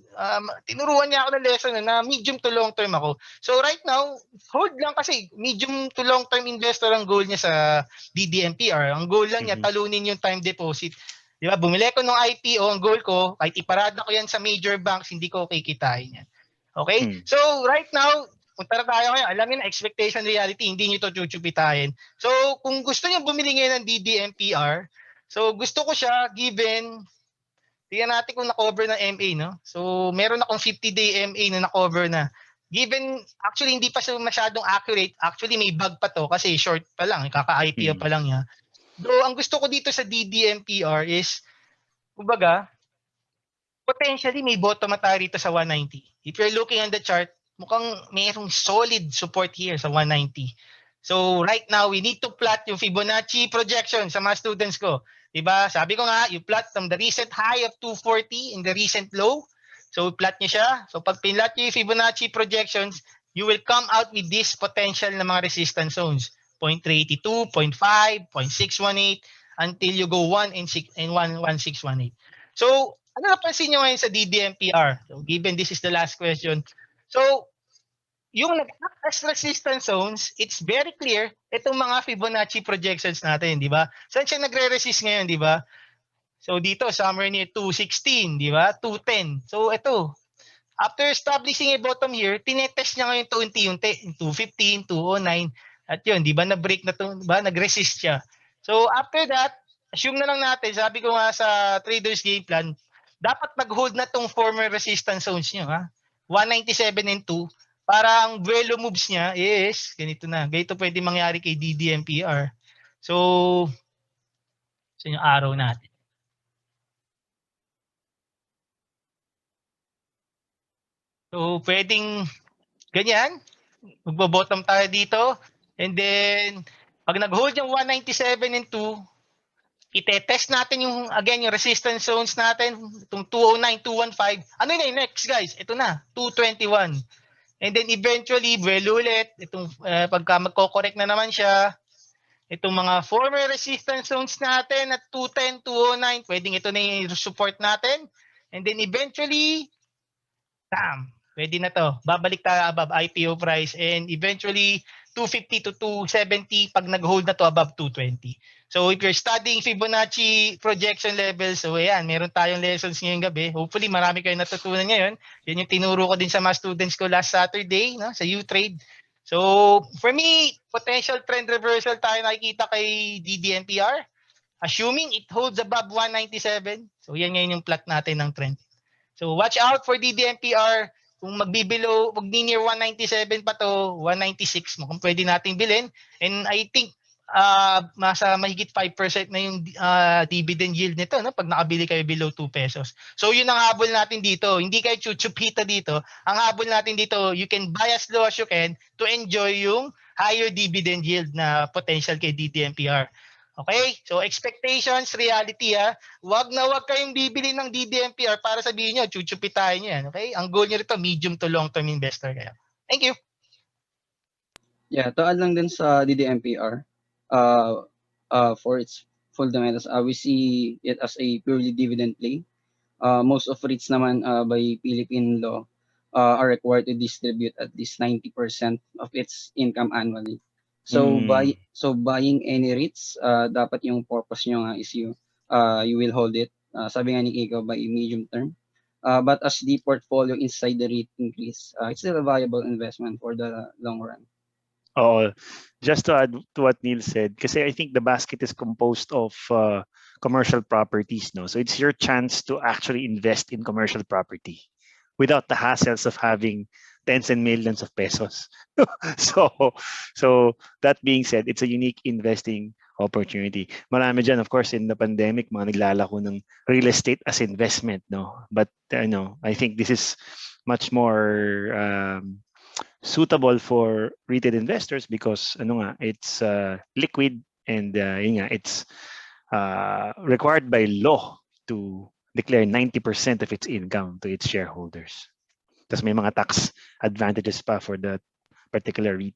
Tinuruan niya ako ng lesson na medium to long term ako. So right now, hold lang kasi medium to long term investor ang goal niya sa DDMPR. Ang goal lang niya, talunin yung time deposit. Di ba? Bumili ko ng IPO, ang goal ko, kahit iparada ko yan sa major banks, hindi ko kikitain yan. Okay? So right now, punta na tayo ngayon. Alam niyo na, expectation reality, hindi niyo ito chuchupitahin. So kung gusto niyo bumili ngayon ng DDMPR, so gusto ko siya given. Tingnan natin kung na-cover ng MA, no? So, meron akong 50-day MA na na-cover na. Given, actually, hindi pa siya masyadong accurate. Actually, may bug pa to kasi short pa lang. Kaka-IPO pa lang niya. Though, ang gusto ko dito sa DDMPR is, kumbaga, potentially may bottom tayo rito sa 190. If you're looking on the chart, mukhang mayroong solid support here sa 190. So, right now, we need to plot yung Fibonacci Projection sa mga students ko. Diba? Sabi ko nga, you plot from the recent high of 240 in the recent low. So, plot nyo siya. So, pag pinlot nyo yung Fibonacci projections, you will come out with this potential na mga resistance zones. 0.382, 0.5, 0.618 until you go 1 and 1.1618. So, ano napansin nyo ngayon sa DDMPR? So, given this is the last question. So, yung nag-act as resistance zones, it's very clear itong mga Fibonacci projections natin, di ba? Saan siya nagre-resist ngayon, di ba? So dito, somewhere near 216, di ba? 210. So ito, after establishing a bottom here, tinetest niya ngayon ito unti-unti, 215, 209, at yun, di ba, na-break na ito, di ba, nag-resist siya. So after that, assume na lang natin, sabi ko nga sa traders game plan, dapat mag-hold na itong former resistance zones niyo, ha? 197 and 2, para ang value moves niya is, ganito na, ganito pwede mangyari kay DDMPR. So, sa yung araw natin. So, pwedeng ganyan. Magbo-bottom tayo dito. And then, pag nag-hold yung 197 and 2, itetest natin yung, again, yung resistance zones natin, itong 209, 215. Ano yun next, guys? Ito na, 221. And then, eventually, value ulit. Itong, pagka magko-correct na naman siya, itong mga former resistance zones natin at 210, 209, pwedeng ito na yung support natin. And then, eventually, bam! Pwede na to. Babalik tayo above IPO price and eventually 250 to 270 pag nag-hold na to above 220. So if you're studying Fibonacci projection levels, so ayan, meron tayong lessons ngayong gabi. Hopefully marami kayong natutunan ngayon. Yan yung tinuro ko din sa mga students ko last Saturday, no, sa UTrade. So for me, potential trend reversal tayo nakikita kay DDMPR. Assuming it holds above 197. So yan ngayon yung plot natin ng trend. So watch out for DDMPR. Kung magbibelow, pag near 197 pa to, 196 mo, kung pwede nating bilhin. And I think masa mahigit 5% na yung dividend yield nito, no? Pag nakabili kayo below 2 pesos. So yun ang habol natin dito. Hindi kayo chuchupita dito. Ang habol natin dito, you can buy as low as you can to enjoy yung higher dividend yield na potential kay DDMPR. Okay? So expectations, reality, ha. Wag kayong bibili ng DDMPR para sabihin nyo, chuchupitahin nyo yan. Okay? Ang goal nyo rito, medium to long-term investor kayo. Thank you. Yeah, to add lang din sa DDMPR, for its fundamentals, we see it as a purely dividend play. Most of REITs naman by Philippine law are required to distribute at least 90% of its income annually. So buying any REITs, dapat yung purpose nyo nga is you will hold it. Sabi nga ni Kiko, by medium term. But as the portfolio inside the REIT increase, it's still a viable investment for the long run. Oh, just to add to what Neil said, kasi I think the basket is composed of commercial properties, no? So it's your chance to actually invest in commercial property without the hassles of having tens and millions of pesos. So that being said, it's a unique investing opportunity. Marami dyan, of course, in the pandemic, mga naglalako ng real estate as investment, no? But I think this is much more suitable for retail investors because it's liquid and it's required by law to declare 90% of its income to its shareholders. Tapos may mga tax advantages pa for that particular REIT.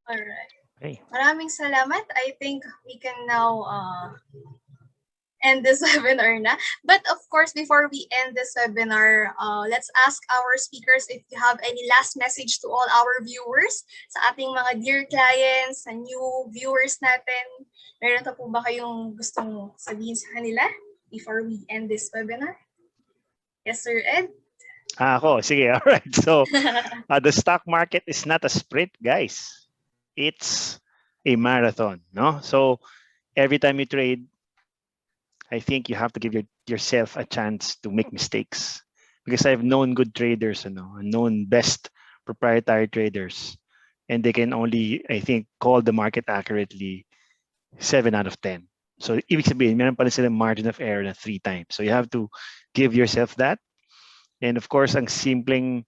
All right. Okay. Maraming salamat. I think we can now end this webinar na. But of course, before we end this webinar, let's ask our speakers if you have any last message to all our viewers, sa ating mga dear clients, sa new viewers natin. Meron na po ba kayong gustong sabihin sa kanila before we end this webinar? Yes, Sir Ed? Ako, sige, all right. So, the stock market is not a sprint, guys. It's a marathon, no? So, every time you trade, I think you have to give yourself a chance to make mistakes because I've known good traders, known best proprietary traders, and they can only, I think, call the market accurately 7 out of 10. So, ibig sabihin, meron pala silang margin of error na 3 times. So, you have to give yourself that. And of course, ang simpleng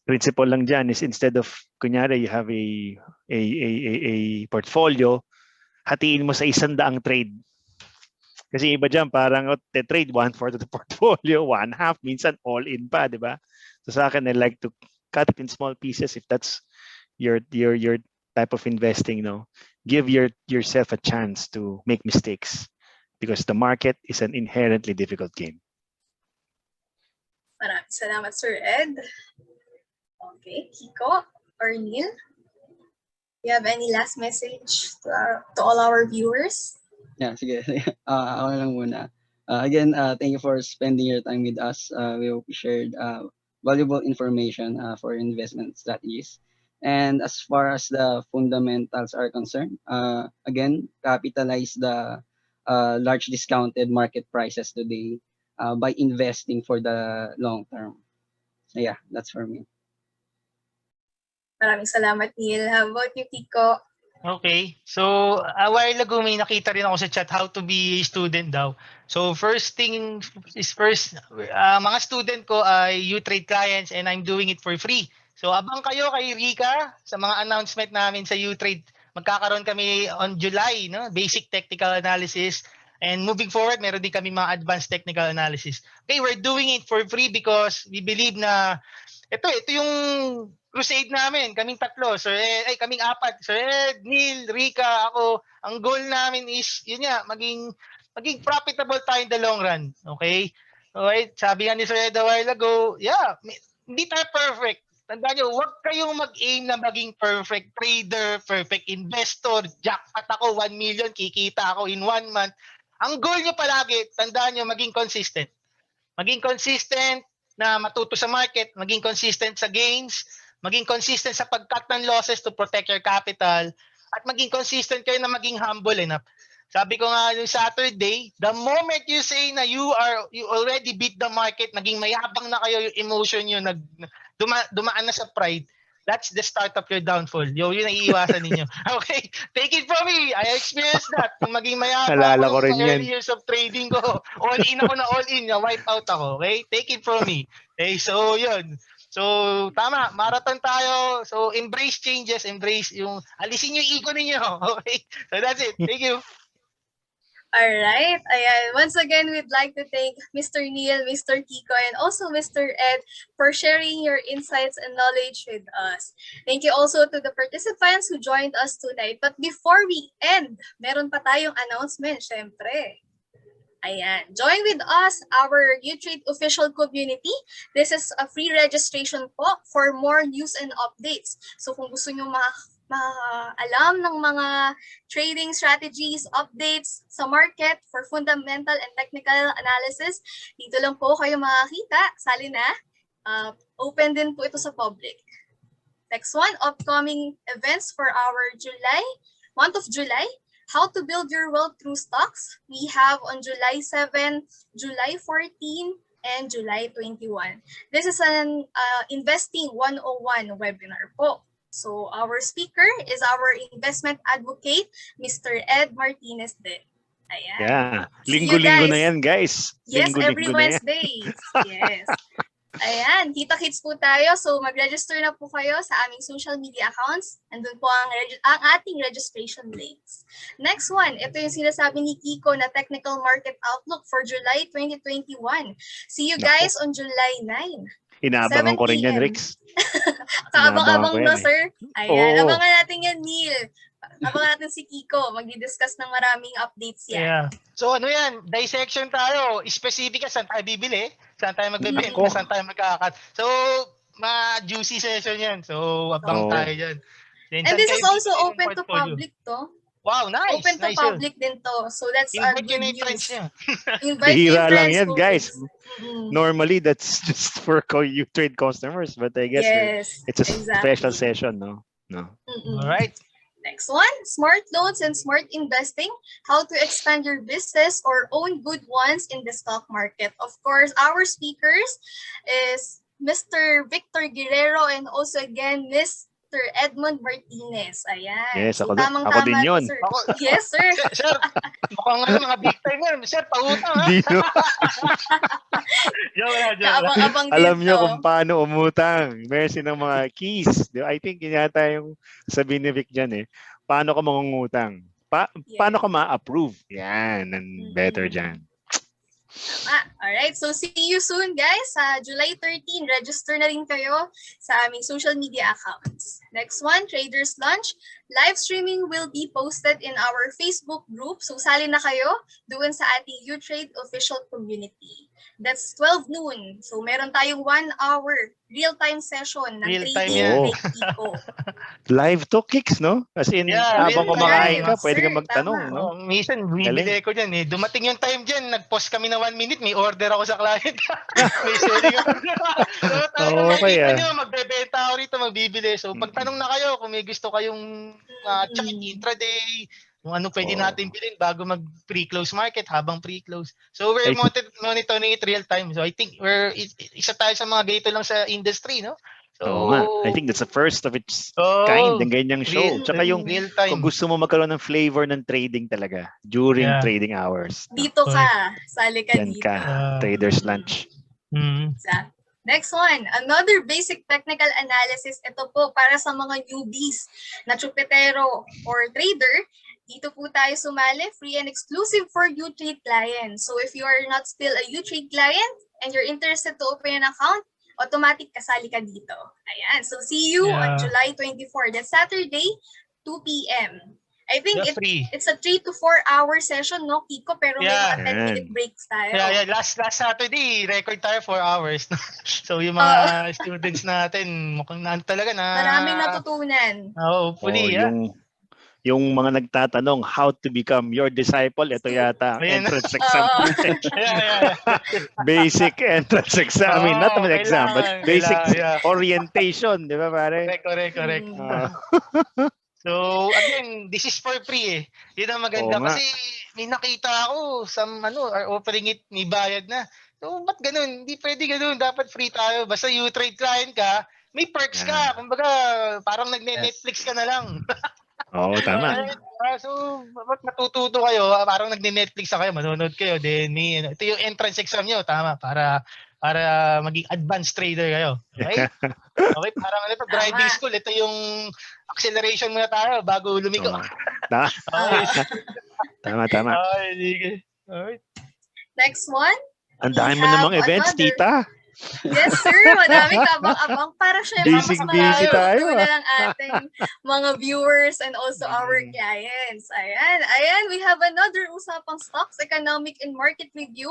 principle lang dyan is instead of, kunyari, you have a portfolio, hatiin mo sa 100 trade. Kasi iba dyan, parang trade 1/4 of the portfolio, 1/2, minsan all in pa, di ba? So sa akin, I like to cut it in small pieces if that's your type of investing, give yourself a chance to make mistakes, because the market is an inherently difficult game. Maraming salamat, Sir Ed. Okay, Kiko or Neil? Do you have any last message to all our viewers? Yeah, sige. Ako na lang muna. Again, thank you for spending your time with us. We hope you shared valuable information for investment strategies. And as far as the fundamentals are concerned, again, capitalize the large discounted market prices today by investing for the long term. So yeah, that's for me. Maraming salamat, Neil. How about you, Kiko? Okay. So, a while ago may nakita rin ako sa chat how to be a student daw. So, first thing is first, mga student ko ay UTrade clients and I'm doing it for free. So, abang kayo kay Rika sa mga announcement namin sa UTrade. Magkakaroon kami on July, no? Basic technical analysis. And moving forward, meron din kami mga advanced technical analysis. Okay, we're doing it for free because we believe na ito yung crusade namin, kaming tatlo, kaming apat, Sir Ed, Neil, Rika, ako. Ang goal namin is, yun nga, maging profitable tayo in the long run. Okay? Alright, sabi nga ni Sir Ed a while ago, hindi tayo perfect. Tandaan nyo, huwag kayong mag-aim na maging perfect trader, perfect investor, jackpot ako, 1 million, kikita ako in 1 month. Ang goal nyo palagi, tandaan nyo, maging consistent. Maging consistent na matuto sa market, maging consistent sa gains, maging consistent sa pag-cut ng losses to protect your capital, at maging consistent kayo na maging humble enough. Sabi ko nga yung Saturday, the moment you say na you already beat the market, naging mayabang na kayo, yung emotion nyo, dumaan na sa pride, that's the start of your downfall. Yun ang iiwasan ninyo. Okay? Take it from me. I experienced that. Yung maging mayabang Alala ko ako rin sa yan. early years of trading ko. All in ako na all in. Wipe out ako. Okay? Take it from me. Okay? So, yun. So, tama. Marathon tayo. So, embrace changes. Alisin yung ego ninyo. Okay? So, that's it. Thank you. All right. Ayan. Once again, we'd like to thank Mr. Neil, Mr. Kiko, and also Mr. Ed for sharing your insights and knowledge with us. Thank you also to the participants who joined us tonight. But before we end, meron pa tayong announcement, syempre. Ayan. Join with us, our UTrade official community. This is a free registration po for more news and updates. So kung gusto nyo alam ng mga trading strategies, updates sa market for fundamental and technical analysis, dito lang po kayo makakita. Sali na. Open din po ito sa public. Next one, upcoming events for our month of July. How to build your wealth through stocks. We have on July 7, July 14, and July 21. This is an Investing 101 webinar po. So our speaker is our investment advocate, Mr. Ed Martinez din. Ayan. Yeah. Linggo-linggo na yan, guys. Yes, every Linggo-linggo na yan. Wednesday. Yes. Ayan, kita-kits po tayo. So mag-register na po kayo sa aming social media accounts. Andun po ang ating registration links. Next one, ito yung sinasabi ni Kiko na technical market outlook for July 2021. See you guys on July 9. Inaabangan ko rin yan, Rix. Kaabang-abang na, sir. Ayan, Oo. abangan natin yan, Neil. Abangan natin si Kiko. Magdi-discuss ng maraming updates yan. Yeah. So ano yan, dissection tayo. Specific saan tayo bibili, saan tayo magbebenta, Nako. saan tayo magkakat. So, ma-juicy session yan. So, abang Oo. tayo dyan. Then, And saan this kayo is also bibili ng open to portfolio? public to. Wow, nice. Open to nice public din to. So that's a Invite good nyo na yung friends news. nyo. Invite Bihira your lang friends, yan, guys. Mm-mm. Normally, that's just for UTrade customers, but I guess Yes, it's a special exactly. session, no? Mm-mm. All right. Next one, smart loans and smart investing, how to expand your business or own good ones in the stock market. Of course, our speakers is Mr. Victor Guerrero and also again, Mr. Edmond Martinez. Ayan. Yes, So, ako din tamang-tama yun. to, sir. Ako, Yes, sir. sir, mukhang mga big time yan. Sir, pautang ha? Dino, Joke lang. Kaabang-abang din alam nyo to. kung paano umutang. Meron silang mga keys. Di ba? I think yun yata yung sabi ni Vic dyan eh. Paano ka mangungutang? Paano ka ma-approve? Yan, and better dyan. Alright, so see you soon guys. Sa July 13, register na rin kayo sa aming social media accounts. Next one, Traders Lunch. Live streaming will be posted in our Facebook group. So sali na kayo doon sa ating UTrade official community. That's 12 noon. So meron tayong 1 hour real-time session ng Real-time trading yan. with Kiko. Live to kicks, no? As in, Yeah, habang real kumakain time. ka, pwede Sir, kang magtanong, tama. no? Minsan, bibili ko dyan eh. Dumating yung time dyan, nag-post kami na 1 minute, may order ako sa client. May selling ako. So, Okay, makikita nyo, magbebenta ako rito, magbibili. So, pagtanong na kayo kung may gusto kayong chat, intraday, kung ano pwede natin bilhin bago mag-pre-close market habang pre-close. So, we're monitoring it real time. So, I think isa tayo sa mga gato lang sa industry, no? So, Oo nga. I think that's the first of its kind, ng ganyang show. Tsaka yung real time. kung gusto mo magkaroon ng flavor ng trading talaga during trading hours. Dito ka, sali ka Yan dito. ka, Traders Lunch. Next one, another basic technical analysis. Ito po para sa mga newbies na chupetero or trader. Dito po tayo sumali, free and exclusive for UTrade clients. So if you are not still a UTrade client and you're interested to open an account, automatic kasali ka dito. Ayan, so see you on July 24. That's Saturday, 2 p.m. I think it's a 3 to 4 hour session, no, Kiko? Pero may mga 10-minute breaks tayo. Yeah. Last Saturday, record tayo 4 hours. So yung mga students natin, mukhang talaga na... Maraming natutunan. Hopefully, Yung mga nagtatanong how to become your disciple, ito yata ang entrance exam. Basic entrance exam. I mean, not an exam, but basic orientation. Di ba, pare? Correct. So, again, this is for free eh. Yun ang maganda kasi may nakita ako are offering it, may bayad na. So, ba't ganun? Hindi pwede ganun. Dapat free tayo. Basta UTrade client ka, may perks ka. Kumbaga, parang nagne-Netflix ka na lang. Oo, tama. So, matututo kayo, parang nagne-Netflix kayo, manonood kayo, then ito yung entrance exam nyo, tama, para maging advanced trader kayo. Okay? Okay, parang ito, driving school, ito yung acceleration muna tayo bago lumiko. Tama. Alright. Next one. Ang dami mo namang events, tita. Yes, sir. Madaming kabang-abang para syempre mas Busy tayo. na lang ating mga viewers and also our clients. Ayan. We have another Usapang Stocks, Economic and Market Review.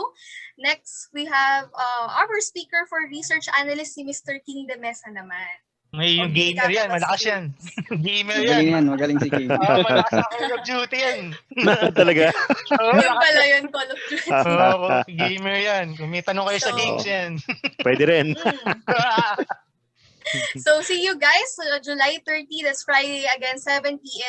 Next, we have our speaker for research analyst, si Mr. King de Mesa naman. May yung gamer yan, malakas yan. Gamer Magaling si King. Malakas sa Call of Duty yan. Talaga? Yung pala yun, Call of Duty. Gamer yan. Kung may tanong kayo sa games yan. Pwede rin. So see you guys July 30, that's Friday again, 7 p.m.